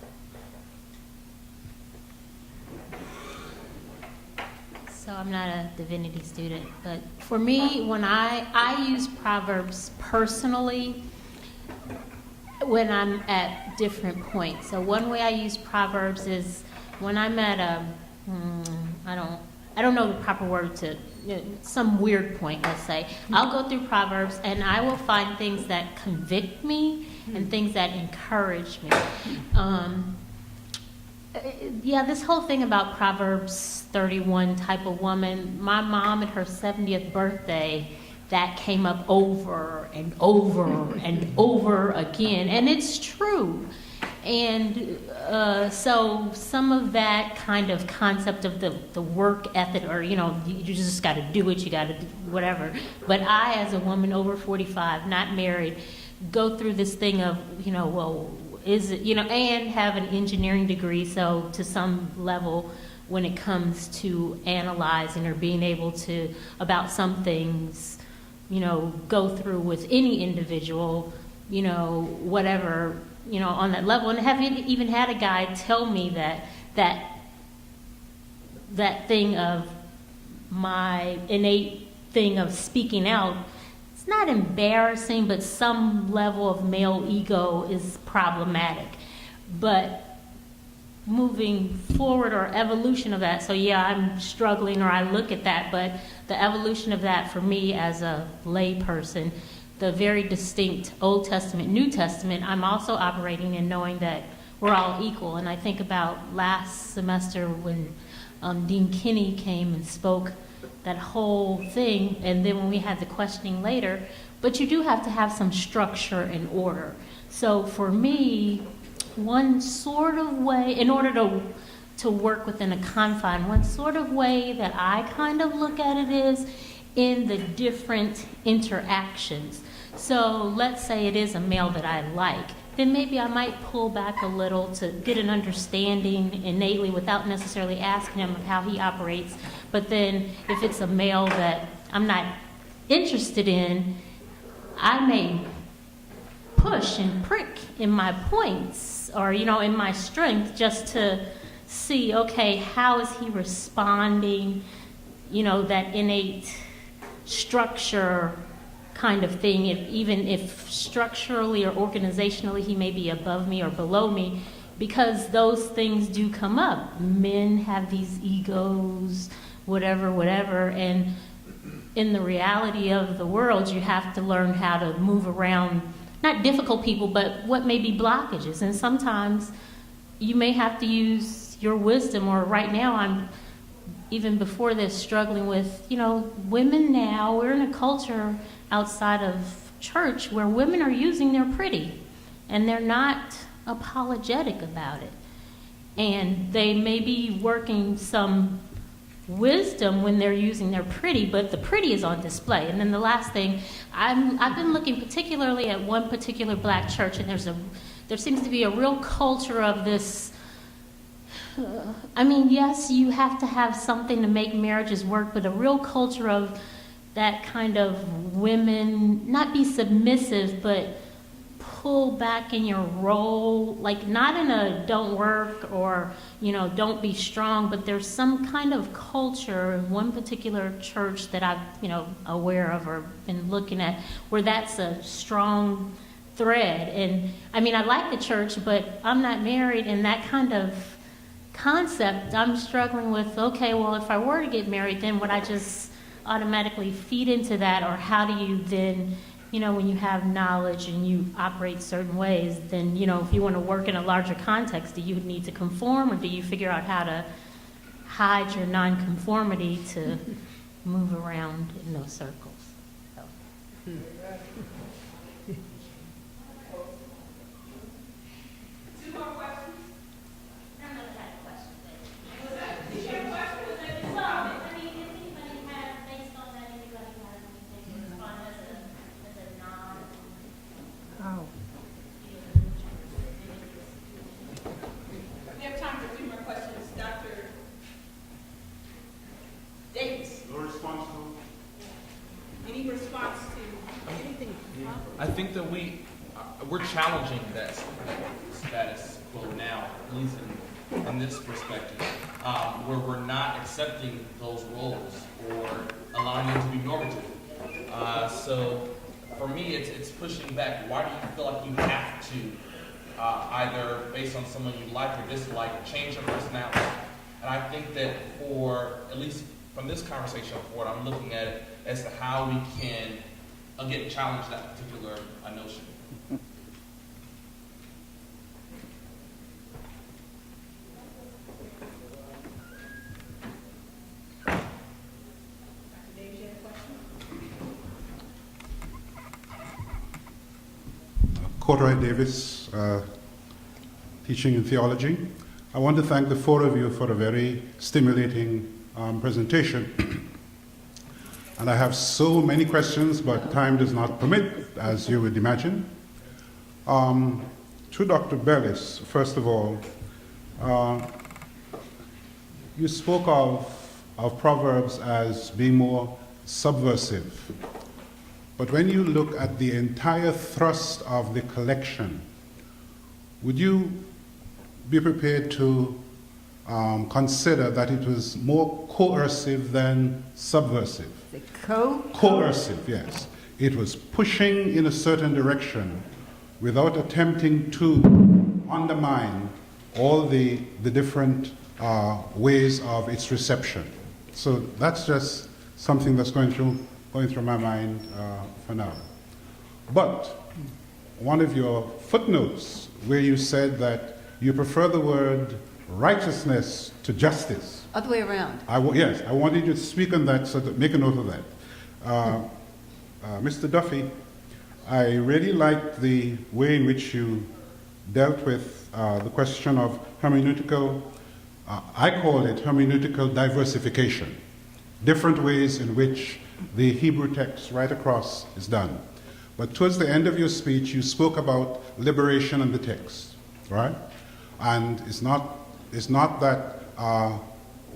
So I'm not a divinity student, but for me, when I use Proverbs personally when I'm at different points. So one way I use Proverbs is when I'm at I don't know the proper word to, some weird point, let's say. I'll go through Proverbs and I will find things that convict me and things that encourage me. Yeah, this whole thing about Proverbs 31 type of woman, my mom at her 70th birthday, that came up over and over and over again, and it's true. And so some of that kind of concept of the work ethic, or, you know, you just got to do it, you got to do whatever. But I, as a woman over 45, not married, go through this thing of, you know, well, is it, you know, and have an engineering degree, so to some level when it comes to analyzing or being able to, about some things, you know, go through with any individual, you know, whatever, you know, on that level. And have even had a guy tell me that thing of my innate thing of speaking out, it's not embarrassing, but some level of male ego is problematic. But moving forward, or evolution of that, so yeah, I'm struggling, or I look at that, but the evolution of that for me as a lay person, the very distinct Old Testament, New Testament, I'm also operating in knowing that we're all equal. And I think about last semester when Dean Kinney came and spoke that whole thing, and then when we had the questioning later, but you do have to have some structure and order. So for me, one sort of way, in order to work within a confine, one sort of way that I kind of look at it is in the different interactions. So let's say it is a male that I like, then maybe I might pull back a little to get an understanding innately without necessarily asking him how he operates. But then if it's a male that I'm not interested in, I may push and prick in my points, or, you know, in my strength, just to see, okay, how is he responding, you know, that innate structure kind of thing, even if structurally or organizationally he may be above me or below me, because those things do come up. Men have these egos, whatever, and in the reality of the world, you have to learn how to move around, not difficult people, but what may be blockages. And sometimes you may have to use your wisdom, or right now I'm, even before this, struggling with, you know, women now, we're in a culture outside of church where women are using their pretty, and they're not apologetic about it. And they may be working some wisdom when they're using their pretty, but the pretty is on display. And then the last thing, I've been looking particularly at one particular black church, and there seems to be a real culture of this. I mean, yes, you have to have something to make marriages work, but a real culture of that kind of women, not be submissive, but pull back in your role, like not in a don't work or, you know, don't be strong, but there's some kind of culture in one particular church that I've, you know, aware of or been looking at, where that's a strong thread. And I mean, I like the church, but I'm not married, and that kind of concept I'm struggling with. Okay, well, if I were to get married, then would I just automatically feed into that, or how do you then, you know, when you have knowledge and you operate certain ways, then, you know, if you want to work in a larger context, do you need to conform, or do you figure out how to hide your nonconformity to move around in those circles? So. We have time for 2 more questions. Dr. Davis, No response to? any response to anything? I think that we're challenging that status quo now, at least in this perspective, where we're not accepting those roles or allowing them to be normative. So for me, it's pushing back. Why do you feel like you have to, either based on someone you like or dislike, change your personality? And I think that for, at least from this conversation forward, I'm looking at it as to how we can, again, challenge that particular notion. Corduroy Davis, teaching in theology. I want to thank the 4 of you for a very stimulating presentation. And I have so many questions, but time does not permit, as you would imagine. To Dr. Bellis, first of all, you spoke of Proverbs as being more subversive. But when you look at the entire thrust of the collection, would you be prepared to consider that it was more coercive than subversive? Coercive, yes. It was pushing in a certain direction without attempting to undermine all the different ways of its reception. So that's just something that's going through my mind for now. But one of your footnotes where you said that you prefer the word righteousness to justice. Other way around. Yes, I wanted you to speak on that, so make a note of that. Mr. Duffy, I really liked the way in which you dealt with the question of hermeneutical, I call it hermeneutical diversification, different ways in which the Hebrew text right across is done. But towards the end of your speech, you spoke about liberation in the text, right? And it's not that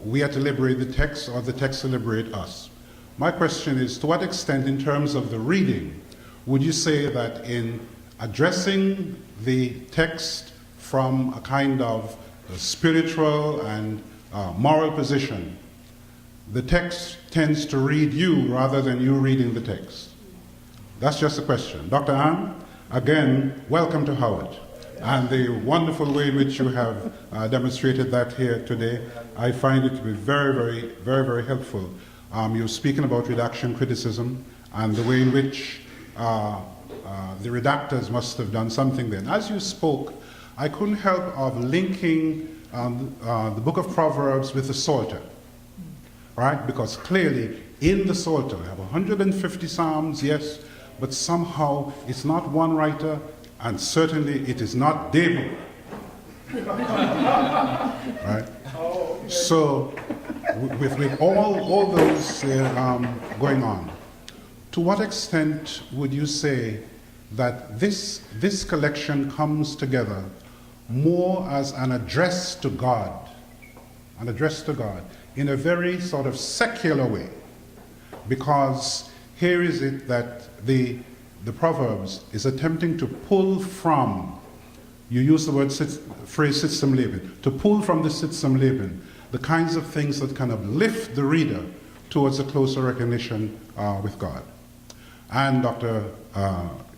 we are to liberate the text or the text to liberate us. My question is, to what extent, in terms of the reading, would you say that in addressing the text from a kind of spiritual and moral position, the text tends to read you rather than you reading the text? That's just a question. Dr. Ann, again, welcome to Howard. And the wonderful way in which you have demonstrated that here today, I find it to be very, very, very, very helpful. You're speaking about redaction criticism and the way in which the redactors must have done something then. As you spoke, I couldn't help of linking the book of Proverbs with the Psalter, right? Because clearly in the Psalter, we have 150 Psalms, yes, but somehow it's not one writer, and certainly it is not David. Right? So, with all those going on, to what extent would you say that this collection comes together more as an address to God, in a very sort of secular way? Because here is it that the Proverbs is attempting to pull from, you use the phrase Sitzumleben, to pull from the Sitzumleben the kinds of things that kind of lift the reader towards a closer recognition with God. And Dr.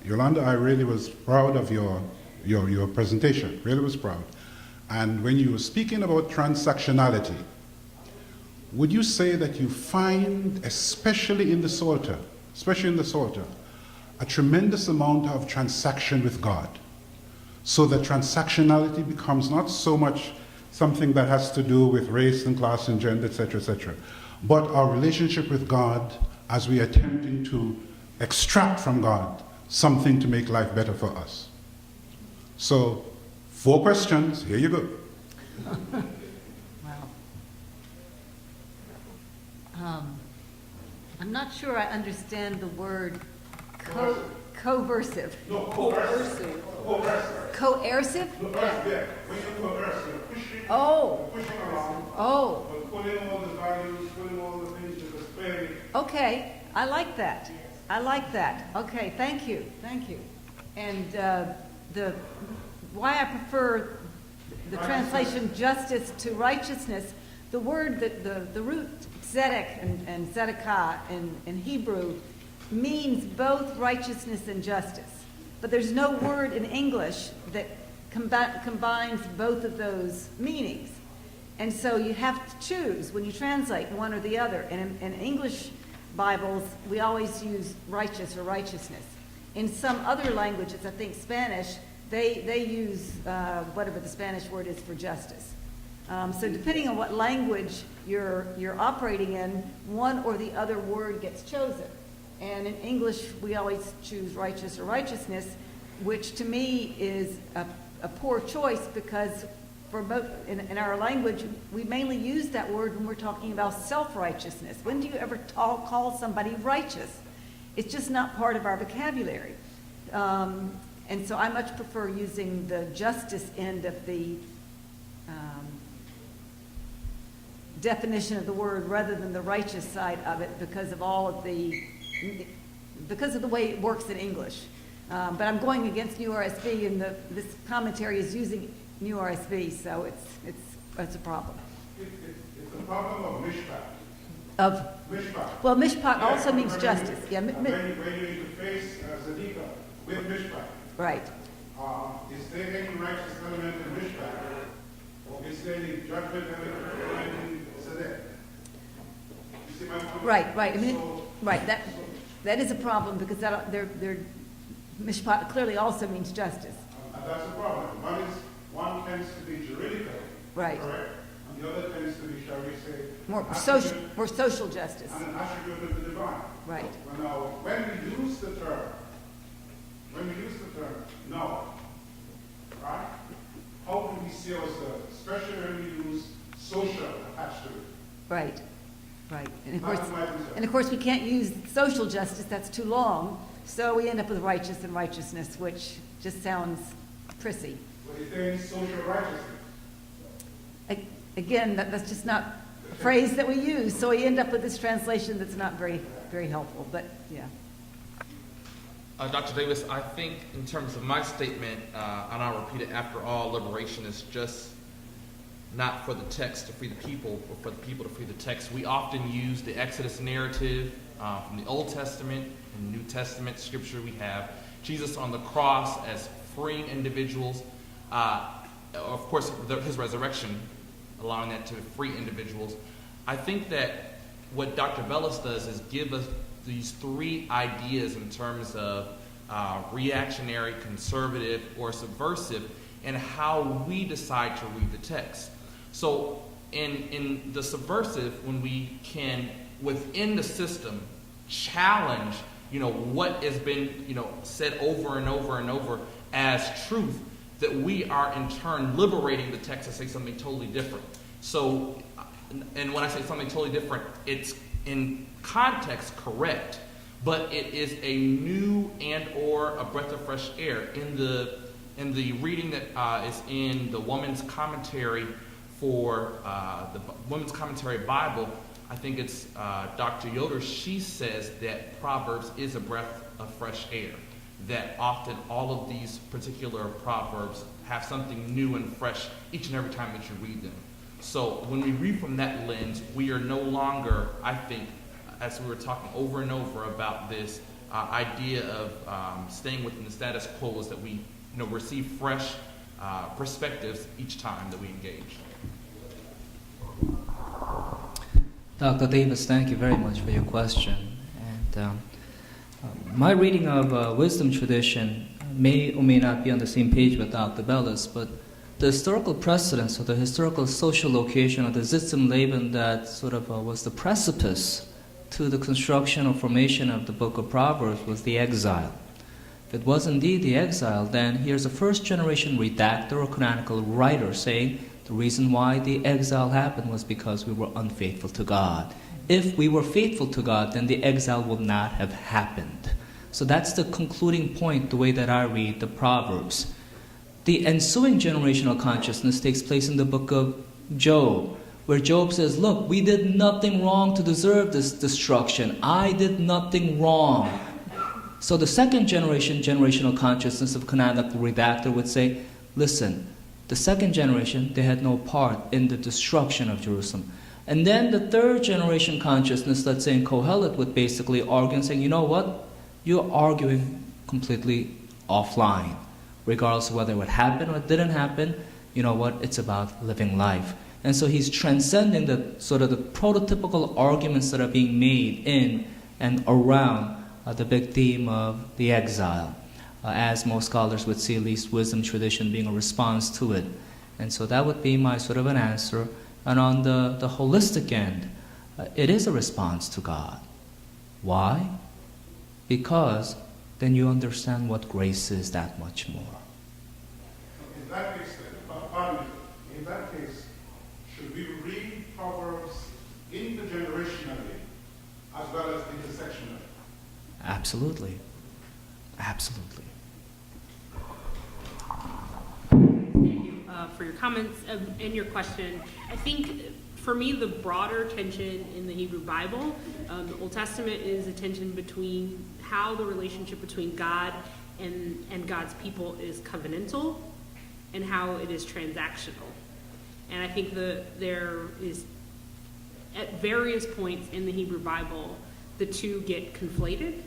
Yolanda, I really was proud of your presentation, really was proud. And when you were speaking about transactionality, would you say that you find, especially in the Psalter, a tremendous amount of transaction with God, so that transactionality becomes not so much something that has to do with race and class and gender, etc., but our relationship with God as we are attempting to extract from God something to make life better for us? So, 4 questions, here you go. Wow. I'm not sure I understand the word coercive. No, coercive. Coercive? Yeah. When you coerce, you're pushing, pushing around, but putting all the values, putting all the things to display. Okay, I like that. Okay, thank you. And why I prefer the translation justice to righteousness, the word, the root tzedek and tzedekah in Hebrew means both righteousness and justice. But there's no word in English that combines both of those meanings. And so you have to choose when you translate one or the other. And in English Bibles, we always use righteous or righteousness. In some other languages, I think Spanish, they use whatever the Spanish word is for justice. So depending on what language you're operating in, one or the other word gets chosen. And in English, we always choose righteous or righteousness, which to me is a poor choice because for both in our language, we mainly use that word when we're talking about self-righteousness. When do you ever call somebody righteous? It's just not part of our vocabulary. And so I much prefer using the justice end of the definition of the word rather than the righteous side of it because of the way it works in English. But I'm going against New RSV, and this commentary is using New RSV, so it's a problem. It's a problem of mishpat. Mishpat. Well, mishpat also means justice. Yeah. When you interface Zadika with mishpat. Right. Is there any righteous element in mishpat, or is there any judgment element in Zadek? You see my point? Right. I mean, right. That is a problem because their mishpat clearly also means justice. And that's the problem. One tends to be juridical, right, correct? And the other tends to be, shall we say, more social justice. And an attribute of the divine. Right. Well, now, when we use the term, no, right? How can we see ourselves, especially when we use social attached to it? Right. And of course, we can't use social justice. That's too long. So we end up with righteous and righteousness, which just sounds prissy. Well, is there any social righteousness? Again, that's just not a phrase that we use. So we end up with this translation that's not very, very helpful. But yeah. Dr. Davis, I think in terms of my statement, and I'll repeat it after all, liberation is just not for the text to free the people, or for the people to free the text. We often use the Exodus narrative from the Old Testament and New Testament scripture. We have Jesus on the cross as freeing individuals. Of course, his resurrection, allowing that to free individuals. I think that what Dr. Bellis does is give us these 3 ideas in terms of reactionary, conservative, or subversive, and how we decide to read the text. So in the subversive, when we can, within the system, challenge, what has been, said over and over and over as truth, that we are in turn liberating the text to say something totally different. So, and when I say something totally different, it's in context correct, but it is a new and or a breath of fresh air. In the reading that is in the Woman's Commentary for the Women's Commentary Bible, I think it's Dr. Yoder, she says that Proverbs is a breath of fresh air, that often all of these particular Proverbs have something new and fresh each and every time that you read them. So when we read from that lens, we are no longer, I think, as we were talking over and over about this idea of staying within the status quo is that we receive fresh perspectives each time that we engage. Dr. Davis, thank you very much for your question. And my reading of wisdom tradition may or may not be on the same page with Dr. Bellis, but the historical precedence or the historical social location or the Sitzumleben that sort of was the precipice to the construction or formation of the book of Proverbs was the exile. If it was indeed the exile, then here's a first-generation redactor or canonical writer saying the reason why the exile happened was because we were unfaithful to God. If we were faithful to God, then the exile would not have happened. So that's the concluding point, the way that I read the Proverbs. The ensuing generational consciousness takes place in the book of Job, where Job says, look, we did nothing wrong to deserve this destruction. I did nothing wrong. So the second generational consciousness of canonical redactor would say, listen, the second generation, they had no part in the destruction of Jerusalem. And then the third generation consciousness, let's say in Kohelet, would basically argue and saying, you know what? You're arguing completely offline. Regardless of whether it would happen or it didn't happen, you know what? It's about living life. And so he's transcending the sort of the prototypical arguments that are being made in and around the big theme of the exile, as most scholars would see at least wisdom tradition being a response to it. And so that would be my sort of an answer. And on the holistic end, it is a response to God. Why? Because then you understand what grace is that much more. In that case, in that case, should we read Proverbs intergenerationally as well as intersectionally? Absolutely. Absolutely. Thank you for your comments and your question. I think for me, the broader tension in the Hebrew Bible, the Old Testament is a tension between how the relationship between God and God's people is covenantal and how it is transactional. And I think there is, at various points in the Hebrew Bible, the two get conflated.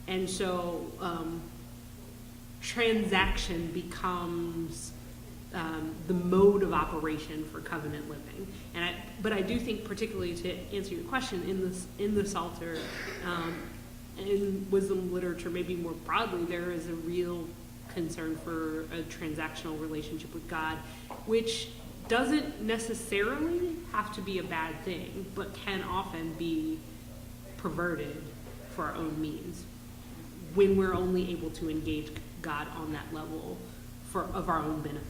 And so transaction becomes the mode of operation for covenant living. But I do think, particularly to answer your question, in the Psalter, in wisdom literature, maybe more broadly, there is a real concern for a transactional relationship with God, which doesn't necessarily have to be a bad thing, but can often be perverted for our own means when we're only able to engage God on that level of our own benefit.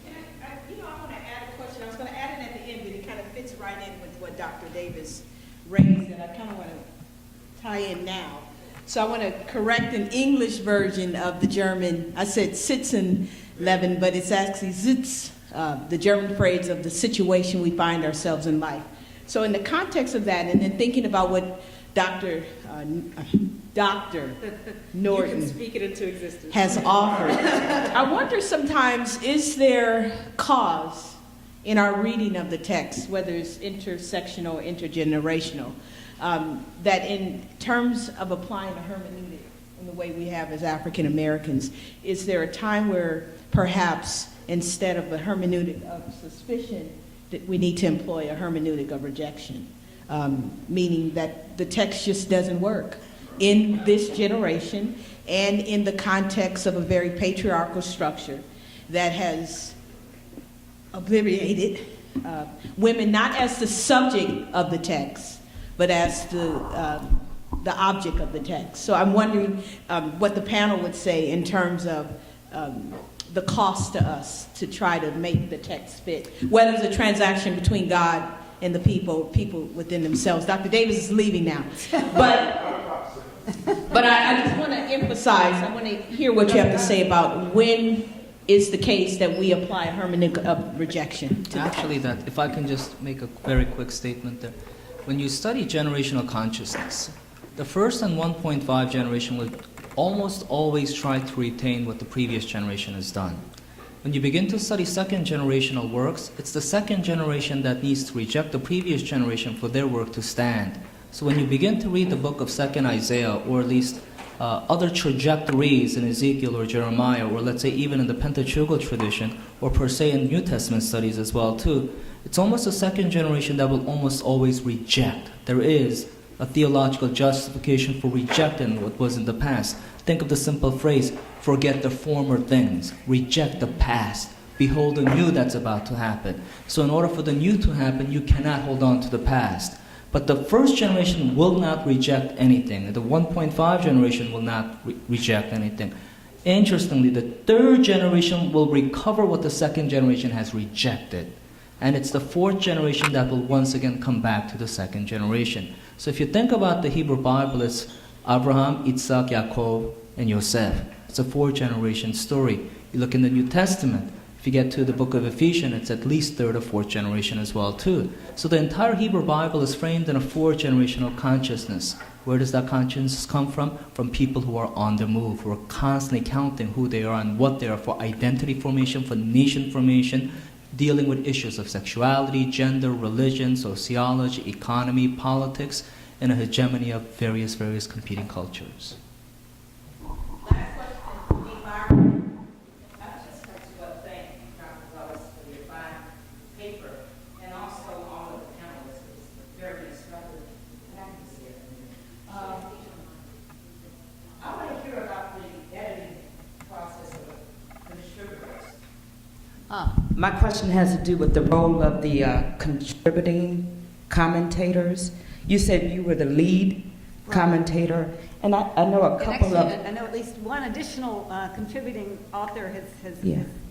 I want to add a question. I was going to add it at the end, but it kind of fits right in with what Dr. Davis raised, and I kind of want to tie in now. So I want to correct an English version of the German. I said Sitzenleben, but it's actually Sitz, the German phrase of the situation we find ourselves in life. So in the context of that, and then thinking about what Dr. Norton You can speak it into existence. has offered, I wonder sometimes, is there cause in our reading of the text, whether it's intersectional or intergenerational, that in terms of applying a hermeneutic in the way we have as African Americans, is there a time where perhaps instead of a hermeneutic of suspicion, that we need to employ a hermeneutic of rejection, meaning that the text just doesn't work in this generation and in the context of a very patriarchal structure that has obliterated women not as the subject of the text, but as the object of the text. So I'm wondering what the panel would say in terms of the cost to us to try to make the text fit, whether it's a transaction between God and the people within themselves. Dr. Davis is leaving now, but I just want to emphasize, I want to hear what you have to say about when is the case that we apply a hermeneutic of rejection to Actually, that if I can just make a very quick statement there. When you study generational consciousness, the first and 1.5 generation will almost always try to retain what the previous generation has done. When you begin to study second generational works, it's the second generation that needs to reject the previous generation for their work to stand. So when you begin to read the book of 2nd Isaiah, or at least other trajectories in Ezekiel or Jeremiah, or let's say even in the Pentateuchal tradition, or per se in New Testament studies as well too, it's almost a second generation that will almost always reject. There is a theological justification for rejecting what was in the past. Think of the simple phrase, forget the former things, reject the past, behold the new that's about to happen. So in order for the new to happen, you cannot hold on to the past. But the first generation will not reject anything. The 1.5 generation will not reject anything. Interestingly, the third generation will recover what the second generation has rejected. And it's the fourth generation that will once again come back to the second generation. So if you think about the Hebrew Bible, it's Abraham, Isaac, Yaakov, and Yosef. It's a four-generation story. You look in the New Testament, if you get to the book of Ephesians, it's at least third or fourth generation as well too. So the entire Hebrew Bible is framed in a four-generational consciousness. Where does that consciousness come from? From people who are on the move, who are constantly counting who they are and what they are for identity formation, for nation formation, dealing with issues of sexuality, gender, religion, sociology, economy, politics, and a hegemony of various competing cultures. Last question, Byron. I just want to thank Dr. Bellis for your fine paper, and also all of the panelists. It's very instructive atmosphere. I want to hear about the editing process of the contributors. My question has to do with the role of the contributing commentators. You said you were the lead commentator, and I know a couple of... I know at least one additional contributing author has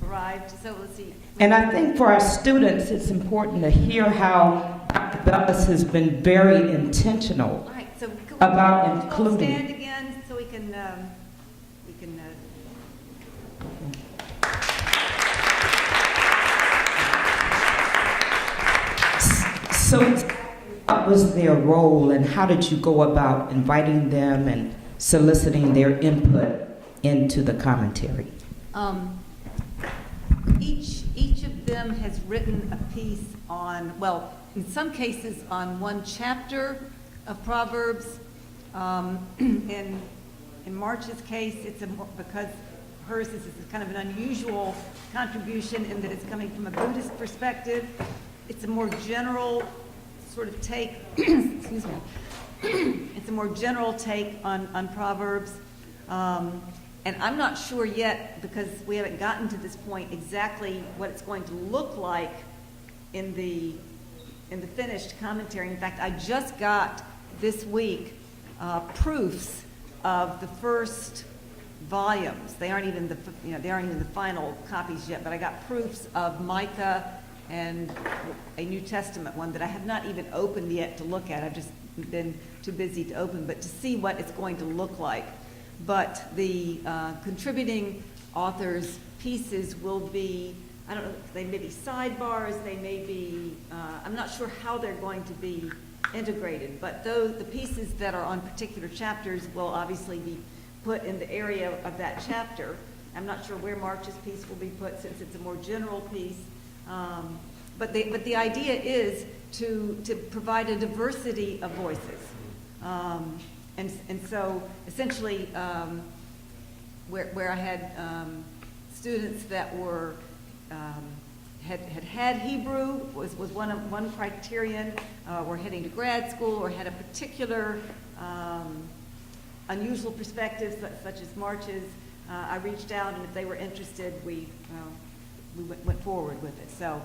arrived, so let's see. And I think for our students, it's important to hear how Dr. Bellis has been very intentional All right, so about including... stand again so we can So what was their role, and how did you go about inviting them and soliciting their input into the commentary? Each of them has written a piece on, well, in some cases on one chapter of Proverbs. In March's case, because hers is kind of an unusual contribution in that it's coming from a Buddhist perspective. It's a more general sort of take, excuse me, it's a more general take on Proverbs. And I'm not sure yet, because we haven't gotten to this point, exactly what it's going to look like in the finished commentary. In fact, I just got this week proofs of the first volumes. They aren't even the final copies yet, but I got proofs of Micah and a New Testament one that I have not even opened yet to look at. I've just been too busy to open, but to see what it's going to look like. But the contributing authors' pieces will be, I don't know, they may be sidebars, they may be, I'm not sure how they're going to be integrated, but the pieces that are on particular chapters will obviously be put in the area of that chapter. I'm not sure where March's piece will be put, since it's a more general piece. But the idea is to provide a diversity of voices. And so essentially, where I had students that were had Hebrew was one criterion, were heading to grad school, or had a particular unusual perspective, such as March's. I reached out, and if they were interested, we went forward with it. So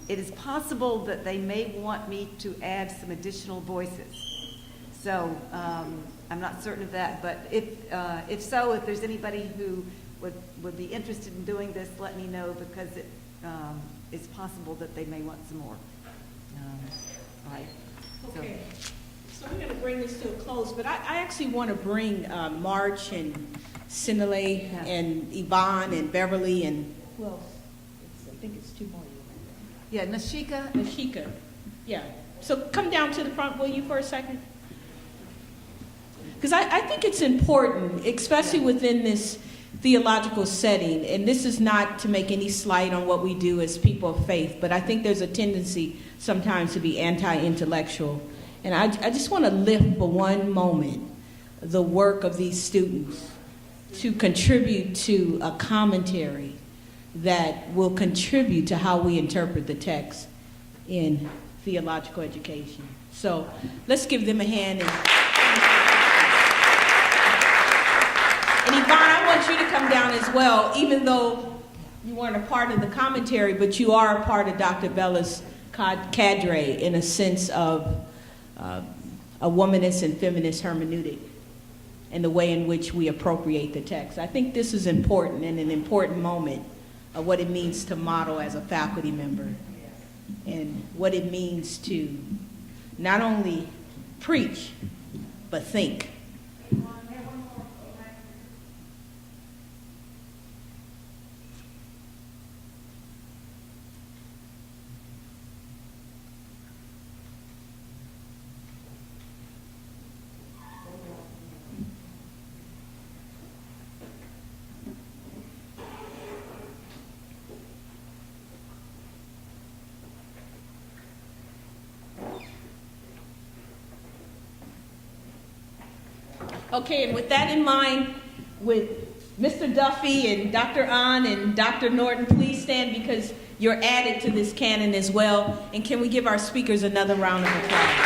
it is possible that they may want me to add some additional voices. So I'm not certain of that, but if so, if there's anybody who would be interested in doing this, let me know, because it is possible that they may want some more. Right. Okay. So we're going to bring this to a close, but I actually want to bring March and Sinale and Yvonne and Beverly and who else? I think it's two more. Yeah, Nashika. Nashika. Yeah. So come down to the front, will you, for a second? Because I think it's important, especially within this theological setting, and this is not to make any slight on what we do as people of faith, but I think there's a tendency sometimes to be anti-intellectual. And I just want to lift for one moment the work of these students to contribute to a commentary that will contribute to how we interpret the text in theological education. So let's give them a hand. And Yvonne, I want you to come down as well, even though you weren't a part of the commentary, but you are a part of Dr. Bellis' cadre in a sense of a womanist and feminist hermeneutic and the way in which we appropriate the text. I think this is important and an important moment of what it means to model as a faculty member and what it means to not only preach, but think. Okay, and with that in mind, with Mr. Duffy and Dr. Ahn and Dr. Norton, please stand because you're added to this canon as well. And can we give our speakers another round of applause?